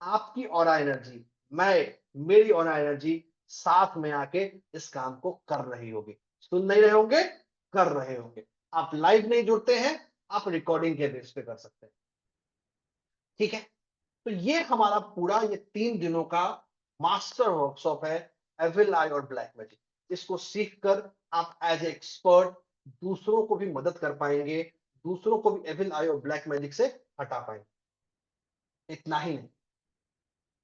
आपकी ऑरा एनर्जी, मेरी ऑरा एनर्जी साथ में आके इस काम को कर रही होगी। सुन नहीं रहे होंगे, कर रहे होंगे। आप लाइव नहीं जुड़ते हैं, आप रिकॉर्डिंग के बेस पे कर सकते हैं। ठीक है, तो ये हमारा पूरा ये 3 दिनों का मास्टर वर्कशॉप है, एविल आई और ब्लैक मैजिक। इसको सीखकर आप एज ए एक्सपर्ट दूसरों को भी मदद कर पाएंगे, दूसरों को भी एविल आई और ब्लैक मैजिक से हटा पाएंगे। इतना ही नहीं,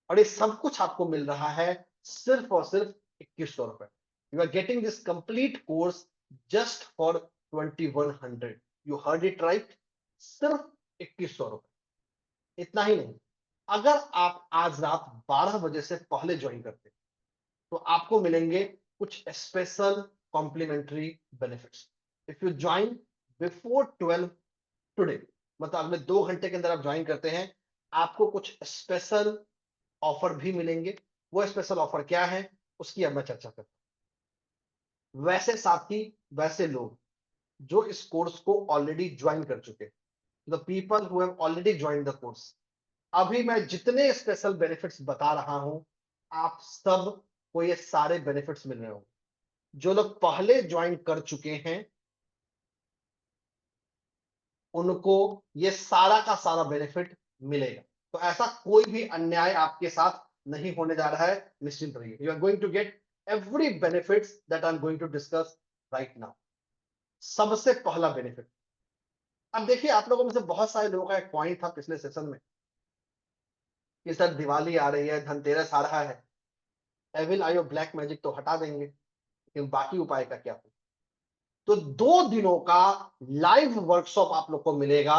और ये सब कुछ आपको मिल रहा है सिर्फ और सिर्फ 2100 रुपए। You are getting this complete course just for 2100। You heard it right, सिर्फ 2100 रुपए। इतना ही नहीं, अगर आप आज रात 12 बजे से पहले ज्वाइन करते तो आपको मिलेंगे कुछ special complimentary benefits. If you join before 12 today, मतलब अगले 2 घंटे के अंदर आप ज्वाइन करते हैं, आपको कुछ स्पेशल ऑफर भी मिलेंगे। वो स्पेशल ऑफर क्या है उसकी अब मैं चर्चा करता हूं। वैसे साथी, वैसे लोग जो इस कोर्स को ऑलरेडी ज्वाइन कर चुके, the people who have already join the course, अभी मैं जितने स्पेशल बेनिफिट्स बता रहा हूं, आप सब को ये सारे बेनिफिट्स मिल रहे होंगे। जो लोग पहले ज्वाइन कर चुके हैं उनको ये सारा का सारा बेनिफिट मिलेगा। तो ऐसा कोई भी अन्याय आपके साथ नहीं होने जा रहा है, निश्चिंत रहिए। You are going to get every benefits that I am going to discuss right now. सबसे पहला बेनिफिट, अब देखिए, आप लोगों में से बहुत सारे लोगों का एक पॉइंट था पिछले सेशन में कि सर दिवाली आ रही है, धनतेरस आ रहा है, एविल आई और ब्लैक मैजिक तो हटा देंगे, लेकिन बाकी उपाय का क्या हो? तो 2 दिनों का लाइव वर्कशॉप आप लोग को मिलेगा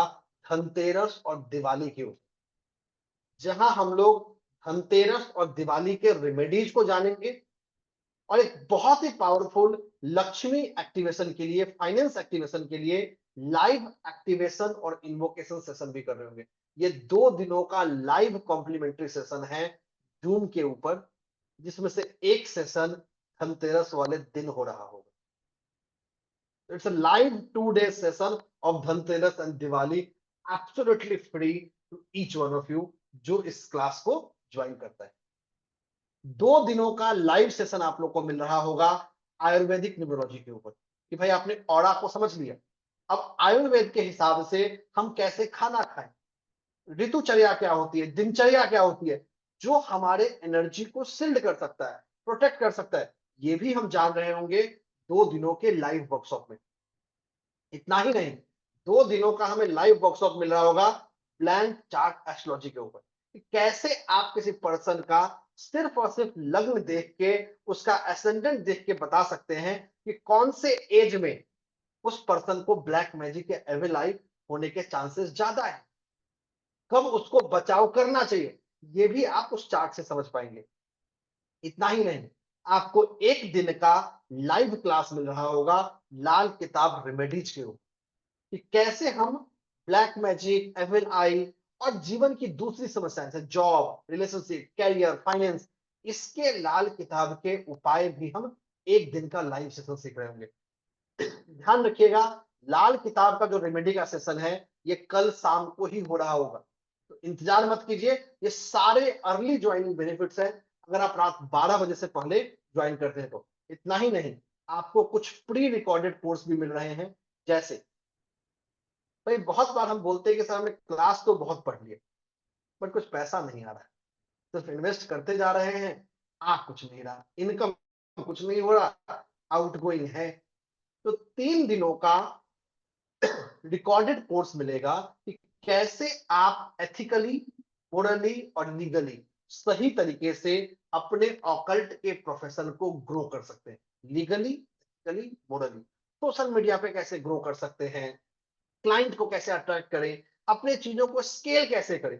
धनतेरस और दिवाली के ऊपर, जहां हम लोग धनतेरस और दिवाली के रेमेडीज को जानेंगे और एक बहुत ही पावरफुल लक्ष्मी एक्टिवेशन के लिए, फाइनेंस एक्टिवेशन के लिए लाइव एक्टिवेशन और इन्वोकेशन सेशन भी कर रहे होंगे। ये 2 दिनों का लाइव कॉम्प्लीमेंट्री सेशन है जूम के ऊपर, जिसमें से एक सेशन धनतेरस वाले दिन हो रहा होगा। It's a live 2 day session of Dhanteras and Diwali, absolutely free to each one of you जो इस क्लास को ज्वाइन करता है। 2 दिनों का लाइव सेशन आप लोग को मिल रहा होगा आयुर्वेदिक न्यूमरोलॉजी के ऊपर, कि भाई आपने ऑरा को समझ लिया, अब आयुर्वेद के हिसाब से हम कैसे खाना खाएं, ऋतुचर्या क्या होती है, दिनचर्या क्या होती है, जो हमारे एनर्जी को शिल्ड कर सकता है, प्रोटेक्ट कर सकता है, ये भी हम जान रहे होंगे 2 दिनों के लाइव वर्कशॉप में। इतना ही नहीं, 2 दिनों का हमें लाइव वर्कशॉप मिल रहा होगा ब्लैंक चार्ट एस्ट्रोलॉजी के ऊपर, कि कैसे आप किसी पर्सन का सिर्फ और सिर्फ लग्न देख के, उसका एसेंडेंट देख के बता सकते हैं कि कौन से एज में उस पर्सन को ब्लैक मैजिक या एविल आई होने के चांसेस ज्यादा है, कब उसको बचाव करना चाहिए, ये भी आप उस चार्ट से समझ पाएंगे। इतना ही नहीं, आपको एक दिन का लाइव क्लास मिल रहा होगा लाल किताब रेमेडीज के ऊपर, कि कैसे हम ब्लैक मैजिक, एविल आई और जीवन की दूसरी समस्याएं जैसे जॉब, रिलेशनशिप, कैरियर, फाइनेंस, इसके लाल किताब के उपाय भी हम एक दिन का लाइव सेशन सीख रहे होंगे। ध्यान रखिएगा, लाल किताब का जो रेमेडी का सेशन है ये कल शाम को ही हो रहा होगा, तो इंतजार मत कीजिए। ये सारे अर्ली ज्वाइनिंग बेनिफिट्स हैं अगर आप रात 12 बजे से पहले ज्वाइन करते हैं तो। इतना ही नहीं, आपको कुछ प्री रिकॉर्डेड कोर्स भी मिल रहे हैं, जैसे भाई बहुत बार हम बोलते हैं कि सर हमने क्लास तो बहुत पढ़ लिया बट कुछ पैसा नहीं आ रहा है, सिर्फ इन्वेस्ट करते जा रहे हैं, आ कुछ नहीं रहा, इनकम कुछ नहीं हो रहा, आउट गोइंग है। तो 3 दिनों का रिकॉर्डेड कोर्स मिलेगा कि कैसे आप एथिकली, मोरली और लीगली सही तरीके से अपने ऑकल्ट के प्रोफेशन को ग्रो कर सकते हैं। Legally, ethically, morally social media पे कैसे ग्रो कर सकते हैं, क्लाइंट को कैसे अट्रैक्ट करें, अपने चीजों को स्केल कैसे करें।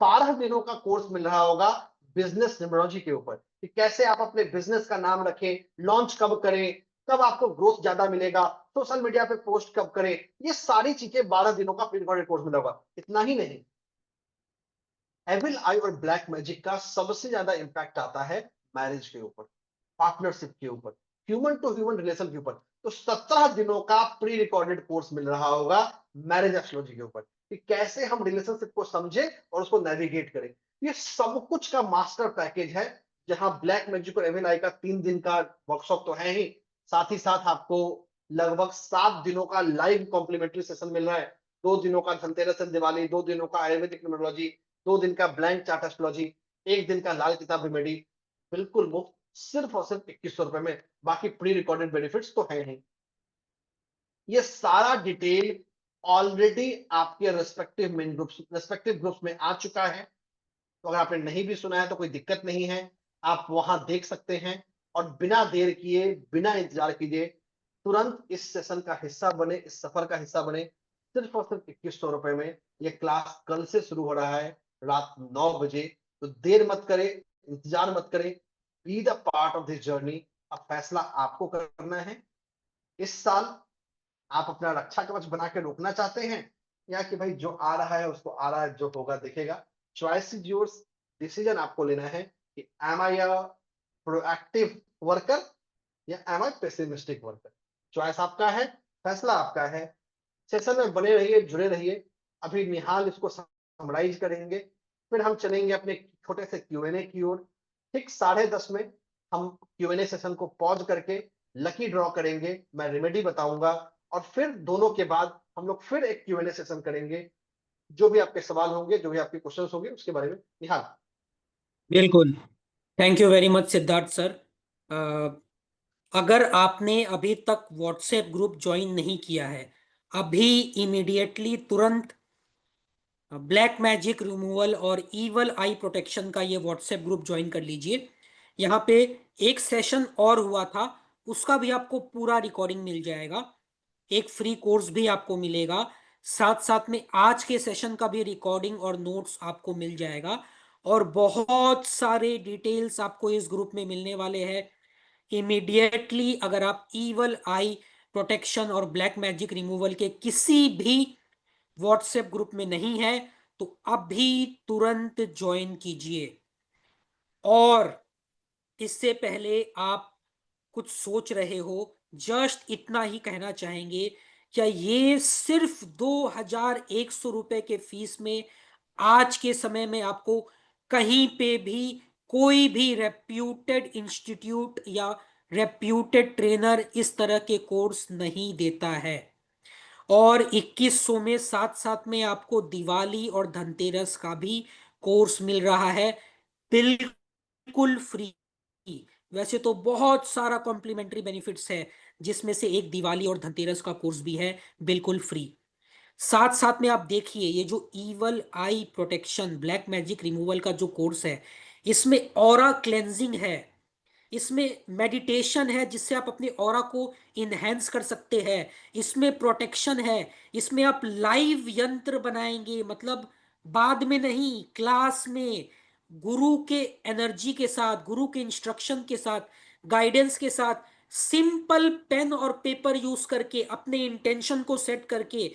12 दिनों का कोर्स मिल रहा होगा बिजनेस न्यूमरोलॉजी के ऊपर, कि कैसे आप अपने बिजनेस का नाम रखें, लॉन्च कब करें, कब आपको ग्रोथ ज्यादा मिलेगा, सोशल मीडिया पे पोस्ट कब करें, ये सारी चीजें 12 दिनों का प्री रिकॉर्डेड कोर्स मिला होगा। इतना ही नहीं, एविल आई और ब्लैक मैजिक का सबसे ज्यादा इंपैक्ट आता है मैरिज के ऊपर, पार्टनरशिप के ऊपर, ह्यूमन टू ह्यूमन रिलेशन के ऊपर। तो 17 दिनों का प्री रिकॉर्डेड कोर्स मिल रहा होगा मैरिज एस्ट्रोलॉजी के ऊपर, कि कैसे हम रिलेशनशिप को समझे और उसको नेविगेट करें। ये सब कुछ का मास्टर पैकेज है, जहां ब्लैक मैजिक और एविल आई का 3 दिन का वर्कशॉप तो है ही, साथ ही साथ आपको लगभग 7 दिनों का लाइव कॉम्प्लीमेंट्री सेशन मिल रहा है। 2 दिनों का धनतेरस एंड दिवाली, 2 दिनों का आयुर्वेदिक न्यूमरोलॉजी, 2 दिन का ब्लैंक चार्ट एस्ट्रोलॉजी, एक दिन का लाल किताब रेमेडी, बिल्कुल मुफ्त, सिर्फ और सिर्फ 2100 रुपए में। बाकी प्री रिकॉर्डेड बेनिफिट्स तो है नहीं। ये सारा डिटेल ऑलरेडी आपके रेस्पेक्टिव ग्रुप्स में आ चुका है, तो अगर आपने नहीं भी सुना है तो कोई दिक्कत नहीं है, आप वहां देख सकते हैं। और बिना देर किए, बिना इंतजार किए, तुरंत इस सेशन का हिस्सा बने, इस सफर का हिस्सा बने, सिर्फ और सिर्फ 2100 रुपए में। ये क्लास कल से शुरू हो रहा है रात 9 बजे, तो देर मत करें, इंतजार मत करें, be the part of this journey. अब फैसला आपको करना है, इस साल आप अपना रक्षा कवच बना के रोकना चाहते हैं, या कि भाई जो आ रहा है उसको आ रहा है, जो होगा देखेगा। चॉइस इज योर्स, डिसीजन आपको लेना है कि am I a proactive worker या am I pessimistic worker. Choice आपका है, फैसला आपका है। सेशन में बने रहिए, जुड़े रहिए। अभी निहाल इसको समराइज करेंगे, फिर हम चलेंगे अपने छोटे से क्यूएनए की ओर। ठीक 10:30 में हम क्यूएनए सेशन को पॉज करके लकी ड्रॉ करेंगे, मैं रेमेडी बताऊंगा, और फिर दोनों के बाद हम लोग फिर एक क्यूएनए सेशन करेंगे। जो भी आपके सवाल होंगे, जो भी आपके क्वेश्चन होंगे, उसके बारे में। निहाल। बिल्कुल। Thank you very much Siddharth sir. अगर आपने अभी तक व्हाट्सएप ग्रुप ज्वाइन नहीं किया है, अभी इमीडिएटली तुरंत ब्लैक मैजिक रिमूवल और इवल आई प्रोटेक्शन का ये व्हाट्सएप ग्रुप ज्वाइन कर लीजिए। यहाँ पे एक सेशन और हुआ था, उसका भी आपको पूरा रिकॉर्डिंग मिल जाएगा, एक फ्री कोर्स भी आपको मिलेगा, साथ साथ में आज के सेशन का भी रिकॉर्डिंग और नोट्स आपको मिल जाएगा, और बहुत सारे डिटेल्स आपको इस ग्रुप में मिलने वाले हैं। इमीडिएटली अगर आप इवल आई प्रोटेक्शन और ब्लैक मैजिक रिमूवल के किसी भी व्हाट्सएप ग्रुप में नहीं है तो अभी तुरंत ज्वाइन कीजिए। और इससे पहले आप कुछ सोच रहे हो, जस्ट इतना ही कहना चाहेंगे, क्या ये सिर्फ 2,100 रुपए के फीस में आज के समय में आपको कहीं पे भी कोई भी रेप्यूटेड इंस्टीट्यूट या रेप्यूटेड ट्रेनर इस तरह के कोर्स नहीं देता है? और 2100 में साथ साथ में आपको दिवाली और धनतेरस का भी कोर्स मिल रहा है, बिल्कुल फ्री। वैसे तो बहुत सारा कॉम्प्लीमेंट्री बेनिफिट्स है, जिसमें से एक दिवाली और धनतेरस का कोर्स भी है बिल्कुल फ्री। साथ साथ में आप देखिए, ये जो इवल आई प्रोटेक्शन ब्लैक मैजिक रिमूवल का जो कोर्स है, इसमें ऑरा क्लेंजिंग है, इसमें मेडिटेशन है जिससे आप अपने ऑरा को इनहेंस कर सकते हैं, इसमें प्रोटेक्शन है, इसमें आप लाइव यंत्र बनाएंगे, मतलब बाद में नहीं, क्लास में गुरु के एनर्जी के साथ, गुरु के इंस्ट्रक्शन के साथ, गाइडेंस के साथ, सिंपल पेन और पेपर यूज करके अपने इंटेंशन को सेट करके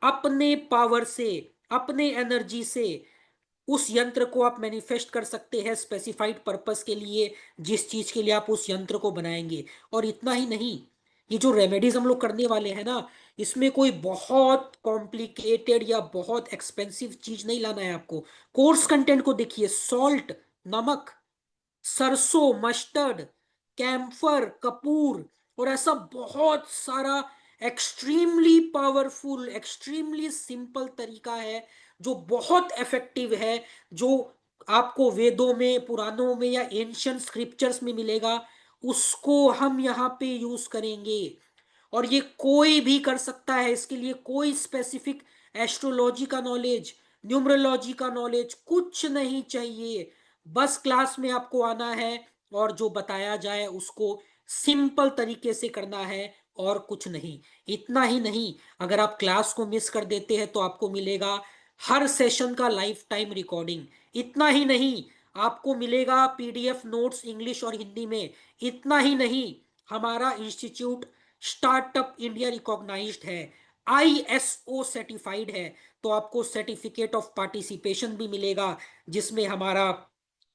अपने पावर से, अपने एनर्जी से उस यंत्र को आप मैनिफेस्ट कर सकते हैं स्पेसिफाइड पर्पस के लिए, जिस चीज के लिए आप उस यंत्र को बनाएंगे। और इतना ही नहीं, ये जो रेमेडीज हम लोग करने वाले हैं ना, इसमें कोई बहुत कॉम्प्लिकेटेड या बहुत एक्सपेंसिव चीज नहीं लाना है आपको। कोर्स कंटेंट को देखिए, सॉल्ट, नमक, सरसों, मस्टर्ड, कैम्फर, कपूर, और ऐसा बहुत सारा एक्सट्रीमली पावरफुल, एक्सट्रीमली सिंपल तरीका है जो बहुत इफेक्टिव है, जो आपको वेदों में, पुराणों में या एंशियंट स्क्रिप्चर्स में मिलेगा, उसको हम यहाँ पे यूज करेंगे। और ये कोई भी कर सकता है, इसके लिए कोई स्पेसिफिक एस्ट्रोलॉजी का नॉलेज, न्यूमरोलॉजी का नॉलेज कुछ नहीं चाहिए। बस क्लास में आपको आना है और जो बताया जाए उसको सिंपल तरीके से करना है, और कुछ नहीं। इतना ही नहीं, अगर आप क्लास को मिस कर देते हैं तो आपको मिलेगा हर सेशन का लाइफ टाइम रिकॉर्डिंग। इतना ही नहीं, आपको मिलेगा पीडीएफ नोट्स इंग्लिश और हिंदी में। इतना ही नहीं, हमारा इंस्टीट्यूट स्टार्टअप इंडिया रिकॉग्नाइज्ड है, आईएसओ सर्टिफाइड है, तो आपको सर्टिफिकेट ऑफ पार्टिसिपेशन भी मिलेगा, जिसमें हमारा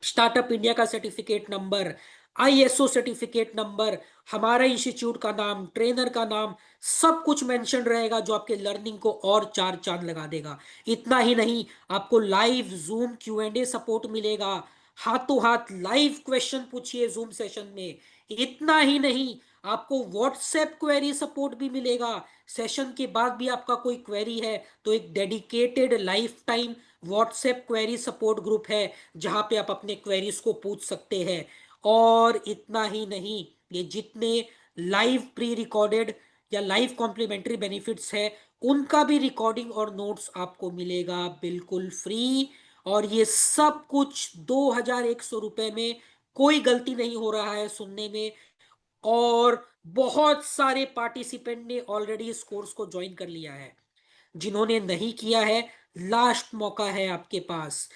स्टार्टअप इंडिया का certificate number, ISO certificate number, हमारा इंस्टीट्यूट का नाम, ट्रेनर का नाम, सब कुछ मेंशन रहेगा, जो आपके लर्निंग को और चार चांद लगा देगा। इतना ही नहीं, आपको लाइव जूम क्यूएंडए सपोर्ट मिलेगा, हाथों हाथ लाइव क्वेश्चन पूछिए जूम सेशन में। इतना ही नहीं, आपको व्हाट्सएप क्वेरी सपोर्ट भी मिलेगा। सेशन के बाद भी आपका कोई क्वेरी है तो एक dedicated life time WhatsApp query support group है, जहां पे आप अपने क्वेरीज को पूछ सकते हैं। और इतना ही नहीं, ये जितने लाइव प्री रिकॉर्डेड या लाइव कॉम्प्लीमेंट्री बेनिफिट्स है, उनका भी रिकॉर्डिंग और नोट्स आपको मिलेगा बिल्कुल फ्री। और ये सब कुछ 2,100 रुपए में, कोई गलती नहीं हो रहा है सुनने में। और बहुत सारे पार्टिसिपेंट ने ऑलरेडी इस कोर्स को ज्वाइन कर लिया है। जिन्होंने नहीं किया है, लास्ट मौका है आपके पास।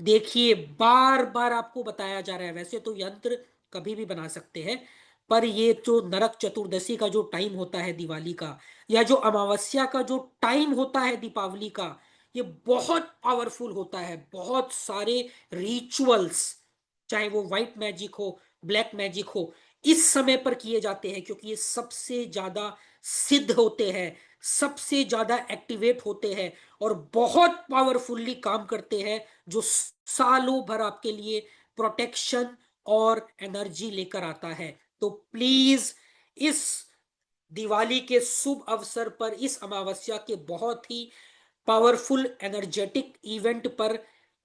देखिए, बार बार आपको बताया जा रहा है, वैसे तो यंत्र कभी भी बना सकते हैं, पर ये जो नरक चतुर्दशी का जो टाइम होता है दिवाली का, या जो अमावस्या का जो टाइम होता है दीपावली का, ये बहुत पावरफुल होता है। बहुत सारे रिचुअल्स, चाहे वो व्हाइट मैजिक हो, ब्लैक मैजिक हो, इस समय पर किए जाते हैं, क्योंकि ये सबसे ज्यादा सिद्ध होते हैं, सबसे ज्यादा एक्टिवेट होते हैं और बहुत पावरफुल्ली काम करते हैं, जो सालों भर आपके लिए प्रोटेक्शन और एनर्जी लेकर आता है। तो प्लीज इस दिवाली के शुभ अवसर पर, इस अमावस्या के बहुत ही पावरफुल एनर्जेटिक इवेंट पर,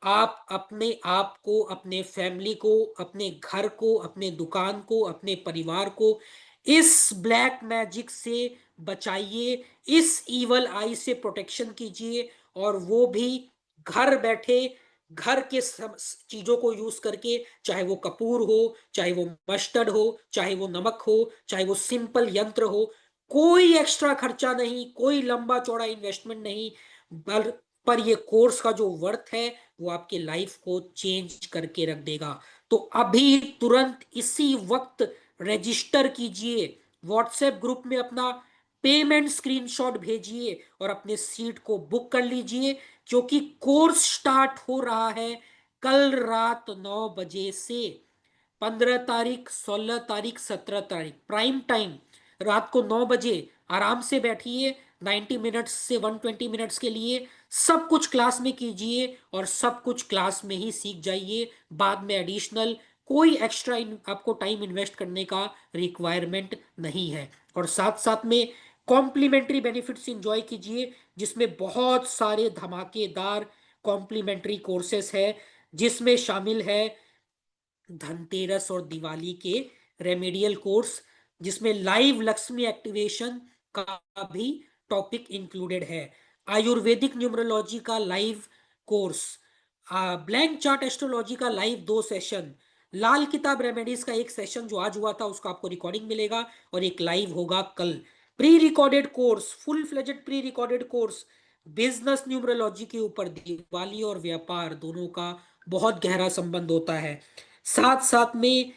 आप अपने आप को, अपने फैमिली को, अपने घर को, अपने दुकान को, अपने परिवार को इस ब्लैक मैजिक से बचाइए, इस इवल आई से प्रोटेक्शन कीजिए, और वो भी घर बैठे, घर के चीजों को यूज करके, चाहे वो कपूर हो, चाहे वो मस्टर्ड हो, चाहे वो नमक हो, चाहे वो सिंपल यंत्र हो। कोई एक्स्ट्रा खर्चा नहीं, कोई लंबा चौड़ा इन्वेस्टमेंट नहीं, पर पर ये कोर्स का जो वर्थ है वो आपके लाइफ को चेंज करके रख देगा। तो अभी तुरंत इसी वक्त रजिस्टर कीजिए, व्हाट्सएप ग्रुप में अपना पेमेंट स्क्रीनशॉट भेजिए और अपने सीट को बुक कर लीजिए, क्योंकि कोर्स स्टार्ट हो रहा है कल रात 9 बजे से। 15 तारीख, 16 तारीख, 17 तारीख, प्राइम टाइम, रात को 9 बजे आराम से बैठिए, 90 मिनट्स से 120 मिनट्स के लिए सब कुछ क्लास में कीजिए और सब कुछ क्लास में ही सीख जाइए। बाद में एडिशनल कोई एक्स्ट्रा आपको टाइम इन्वेस्ट करने का रिक्वायरमेंट नहीं है। और साथ साथ में कॉम्प्लीमेंट्री बेनिफिट्स इंजॉय कीजिए, जिसमें बहुत सारे धमाकेदार कॉम्प्लीमेंट्री कोर्सेस है, जिसमें शामिल है धनतेरस और दिवाली के रेमेडियल कोर्स, जिसमें लाइव लक्ष्मी एक्टिवेशन का भी टॉपिक इंक्लूडेड है, आयुर्वेदिक न्यूमरोलॉजी का live course, blank chart astrology का लाइव 2 सेशन, लाल किताब रेमेडीज का एक सेशन जो आज हुआ था उसका आपको रिकॉर्डिंग मिलेगा और एक लाइव होगा कल, pre recorded course, full fledged pre recorded course business numerology के ऊपर। दिवाली और व्यापार दोनों का बहुत गहरा संबंध होता है। साथ साथ में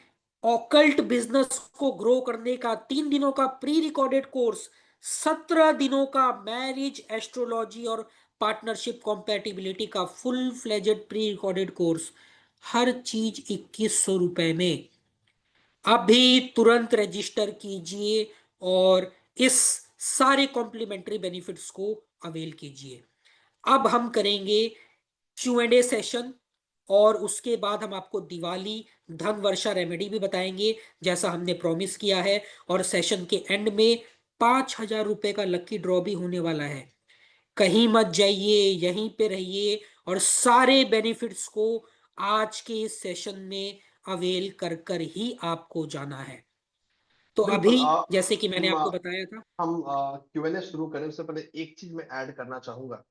ऑकल्ट बिजनेस को ग्रो करने का 3 दिनों का प्री रिकॉर्डेड कोर्स, 17 दिनों का मैरिज एस्ट्रोलॉजी और पार्टनरशिप कॉम्पैटिबिलिटी का full fledged pre recorded course, हर चीज 2100 रुपए में। अभी तुरंत रजिस्टर कीजिए और इस सारे कॉम्प्लीमेंट्री बेनिफिट्स को अवेल कीजिए। अब हम करेंगे Q&A सेशन, और उसके बाद हम आपको दिवाली धन वर्षा रेमेडी भी बताएंगे, जैसा हमने प्रॉमिस किया है। और सेशन के एंड में 5,000 रुपए का लकी ड्रॉ भी होने वाला है। कहीं मत जाइए, यहीं पे रहिए और सारे बेनिफिट्स को आज के इस सेशन में अवेल कर कर ही आपको जाना है। तो बिल्कुल। अभी जैसे कि मैंने हम आपको बताया था। हम Q&A शुरू करें उससे पहले एक चीज मैं ऐड करना चाहूंगा।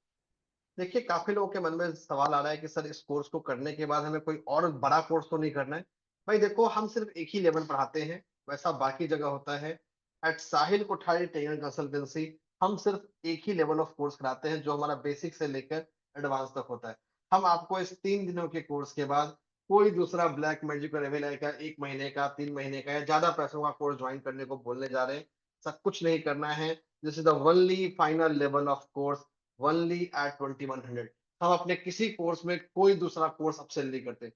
देखिए, काफी लोगों के मन में सवाल आ रहा है कि सर इस कोर्स को करने के बाद हमें कोई और बड़ा कोर्स तो नहीं करना है। भाई देखो, हम सिर्फ एक ही लेवल पढ़ाते हैं, वैसा बाकी जगह होता है। एट साहिल कोठारी ट्रेनिंग कंसल्टेंसी हम सिर्फ एक ही लेवल ऑफ कोर्स कराते हैं, जो हमारा बेसिक से लेकर एडवांस तक होता है। हम आपको इस 3 दिनों के कोर्स के बाद कोई दूसरा ब्लैक मैजिक और एविल का 1 महीने का, 3 महीने का या ज्यादा पैसों का कोर्स ज्वाइन करने को बोलने जा रहे हैं। सब कुछ नहीं करना है। This is the only final level of course, only at 2100। हम अपने किसी कोर्स में कोई दूसरा कोर्स अपसेल नहीं करते।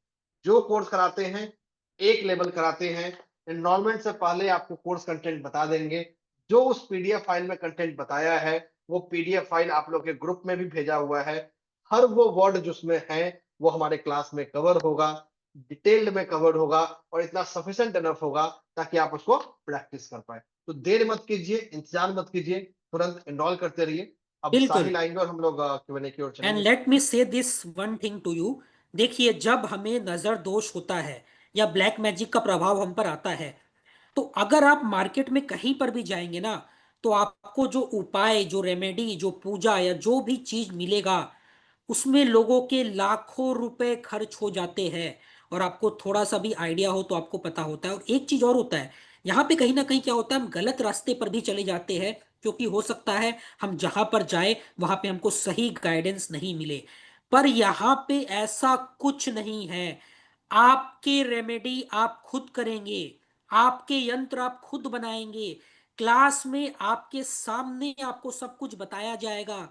जो कोर्स कराते हैं एक लेवल कराते हैं। एनरोलमेंट से पहले आपको कोर्स कंटेंट बता देंगे। जो उस पीडीएफ फाइल में कंटेंट बताया है वो पीडीएफ फाइल आप लोग के ग्रुप में भी भेजा हुआ है। हर वो वर्ड जिसमें है वो हमारे क्लास में कवर होगा, डिटेल्ड में कवर होगा, और इतना सफिशिएंट इनफ होगा ताकि आप उसको प्रैक्टिस कर पाए। तो देर मत कीजिए, इंतजार मत कीजिए, तुरंत एनरोल करते रहिए। अब बिल्कुल। साहिल आएंगे और हम लोग Q&A की ओर एंड चलेंगे। Let me say this one thing to you. देखिए, जब हमें नजर दोष होता है या ब्लैक मैजिक का प्रभाव हम पर आता है, तो अगर आप मार्केट में कहीं पर भी जाएंगे ना, तो आपको जो उपाय, जो रेमेडी, जो पूजा या जो भी चीज मिलेगा, उसमें लोगों के लाखों रुपए खर्च हो जाते हैं। और आपको थोड़ा सा भी आइडिया हो तो आपको पता होता है। और एक चीज और होता है, यहाँ पे कहीं ना कहीं क्या होता है, हम गलत रास्ते पर भी चले जाते हैं, क्योंकि हो सकता है हम जहां पर जाए वहां पे हमको सही गाइडेंस नहीं मिले। पर यहाँ पे ऐसा कुछ नहीं है। आपके रेमेडी आप खुद करेंगे, आपके यंत्र आप खुद बनाएंगे, क्लास में आपके सामने आपको सब कुछ बताया जाएगा।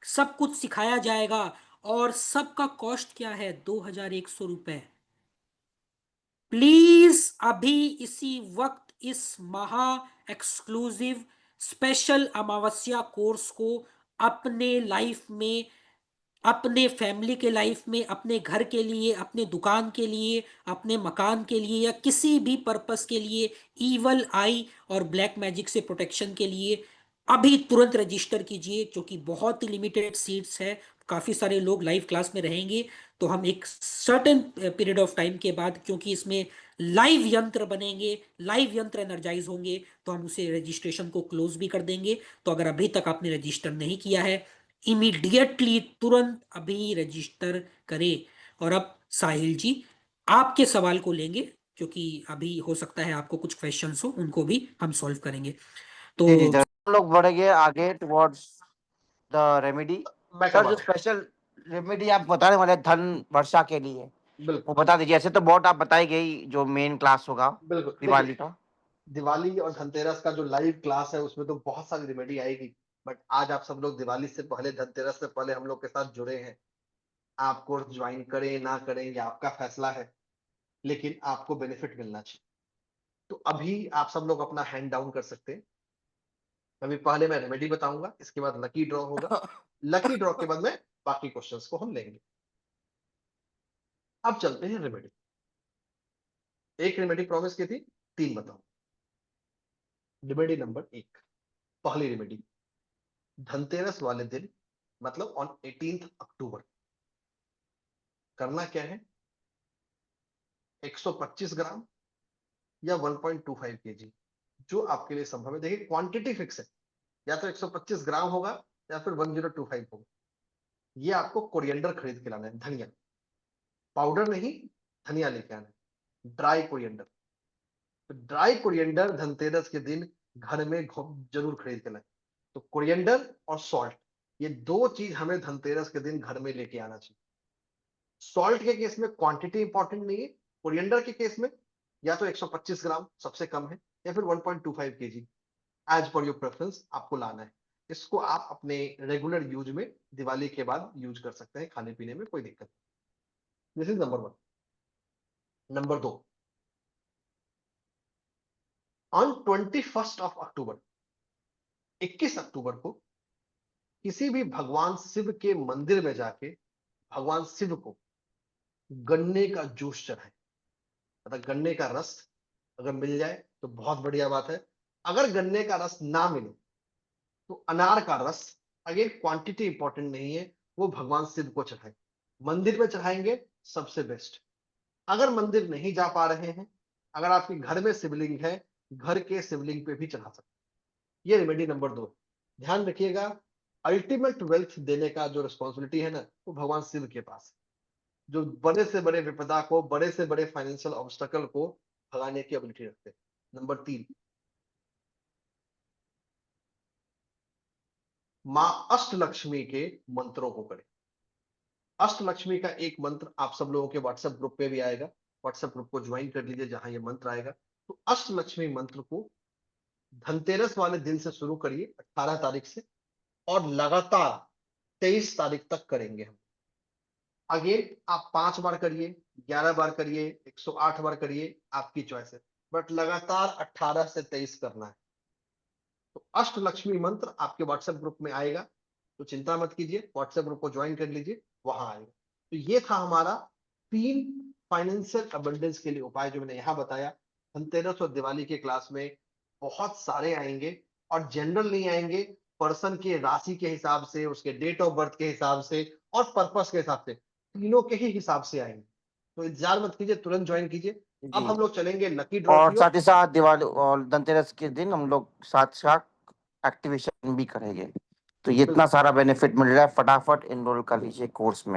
सब कुछ सिखाया जाएगा। और सबका कॉस्ट क्या है? 2100 रुपए। प्लीज अभी इसी वक्त इस महा एक्सक्लूसिव स्पेशल अमावस्या कोर्स को अपने लाइफ में, अपने फैमिली के लाइफ में, अपने घर के लिए, अपने दुकान के लिए, अपने मकान के लिए, या किसी भी पर्पस के लिए, ईवल आई और ब्लैक मैजिक से प्रोटेक्शन के लिए अभी तुरंत रजिस्टर कीजिए, क्योंकि बहुत ही लिमिटेड सीट्स है। काफी सारे लोग लाइव क्लास में रहेंगे, तो हम एक सर्टेन पीरियड ऑफ टाइम के बाद, क्योंकि इसमें लाइव यंत्र बनेंगे, लाइव यंत्र एनर्जाइज होंगे, तो हम उसे रजिस्ट्रेशन को क्लोज भी कर देंगे। तो अगर अभी तक आपने रजिस्टर नहीं किया है, इमीडिएटली तुरंत अभी रजिस्टर करें। और अब साहिल जी, आपके सवाल को लेंगे, क्योंकि अभी हो सकता है आपको कुछ क्वेश्चंस हो, उनको भी हम सॉल्व करेंगे। तो जी जी सर, हम लोग बढ़ेंगे आगे टुवर्ड्स द रेमेडी। मैं सर, जो करवाता स्पेशल रेमेडी आप बताने वाले हैं धन वर्षा के लिए, हूँ। बिल्कुल वो बता दीजिए। ऐसे तो बहुत आप बताई गई जो मेन क्लास होगा बिल्कुल, दिवाली देखिए का। दिवाली और धनतेरस का जो लाइव क्लास है उसमें तो बहुत सारी रेमेडी आएगी। बट आज आप सब लोग दिवाली से पहले, धनतेरस से पहले हम लोग के साथ जुड़े हैं। आप कोर्स ज्वाइन करें ना करें ये आपका फैसला है, लेकिन आपको बेनिफिट मिलना चाहिए। तो अभी आप सब लोग अपना हैंड डाउन कर सकते हैं। अभी पहले मैं रेमेडी बताऊंगा, इसके बाद लकी ड्रॉ होगा। लकी ड्रॉ के बाद में बाकी क्वेश्चंस को हम लेंगे। अब चलते हैं रेमेडी। एक रेमेडी प्रॉमिस की थी, तीन बताओ। रेमेडी नंबर एक, पहली रेमेडी, धनतेरस वाले दिन, मतलब ऑन 18 अक्टूबर, करना क्या है? 125 ग्राम या 1.25 केजी, जो आपके लिए संभव है। देखिए क्वांटिटी फिक्स है, या तो 125 ग्राम होगा या फिर 1025 होगा। ये आपको कोरिएंडर खरीद के लाना है, धनिया पाउडर नहीं, धनिया लेके आना है, ड्राई कोरिएंडर। तो ड्राई कोरिएंडर धनतेरस के दिन घर में जरूर खरीद के लाए। तो कोरिएंडर और सॉल्ट, ये दो चीज हमें धनतेरस के दिन घर में लेके आना चाहिए। सॉल्ट के केस में क्वांटिटी इंपॉर्टेंट नहीं है, कोरिएंडर के केस में या तो 125 ग्राम सबसे कम है, या फिर 1.25 KG, as per your preference आपको लाना है। इसको आप अपने रेगुलर यूज में दिवाली के बाद यूज कर सकते हैं, खाने पीने में कोई दिक्कत नहीं। This is number one. Number दो, ऑन 21 ऑफ अक्टूबर, 21 अक्टूबर को किसी भी भगवान शिव के मंदिर में जाके भगवान शिव को गन्ने का जूस चढ़ाए, मतलब गन्ने का रस अगर मिल जाए तो बहुत बढ़िया बात है। अगर गन्ने का रस ना मिले तो अनार का रस, अगेन क्वांटिटी इंपॉर्टेंट नहीं है, वो भगवान शिव को चढ़ाए। मंदिर में चढ़ाएंगे सबसे बेस्ट। अगर मंदिर नहीं जा पा रहे हैं, अगर आपके घर में शिवलिंग है, घर के शिवलिंग पे भी चढ़ा सकते हैं। ये रेमेडी नंबर दो। ध्यान रखिएगा, अल्टीमेट वेल्थ देने का जो रिस्पॉन्सिबिलिटी है ना, वो भगवान शिव के पास है, जो बड़े से बड़े विपदा को, बड़े से बड़े फाइनेंशियल ऑब्स्टकल को भगाने की एबिलिटी रखते हैं। नंबर तीन, मां अष्टलक्ष्मी के मंत्रों को करें। अष्टलक्ष्मी का एक मंत्र आप सब लोगों के व्हाट्सएप ग्रुप पे भी आएगा, व्हाट्सएप ग्रुप को ज्वाइन कर लीजिए जहां ये मंत्र आएगा। तो अष्टलक्ष्मी मंत्र को धनतेरस वाले दिन से शुरू करिए, 18 तारीख से, और लगातार 23 तारीख तक करेंगे हम। अगेन आप 5 बार करिए, 11 बार करिए, 108 बार करिए, आपकी चॉइस है, बट लगातार 18 से 23 करना है। तो अष्टलक्ष्मी मंत्र आपके व्हाट्सएप ग्रुप में आएगा, तो चिंता मत कीजिए, व्हाट्सएप ग्रुप को ज्वाइन कर लीजिए, वहां आएगा। तो ये था हमारा 3 फाइनेंशियल अबंडेंस के लिए उपाय जो मैंने यहाँ बताया। धनतेरस और दिवाली के क्लास में बहुत सारे आएंगे, और जनरल नहीं आएंगे, पर्सन के राशि के हिसाब से, उसके डेट ऑफ बर्थ के हिसाब से, और पर्पस के हिसाब से, तीनों के ही हिसाब से आएंगे। तो इंतजार मत कीजिए, तुरंत ज्वाइन कीजिए। अब जी, हम लोग चलेंगे लकी ड्रॉ और की साथ ओर। ही साथ दिवाली और धनतेरस के दिन हम लोग साथ साथ एक्टिवेशन भी करेंगे। तो ये इतना बिल्कुल सारा बेनिफिट मिल रहा है, फटाफट इनरोल कर लीजिए कोर्स में।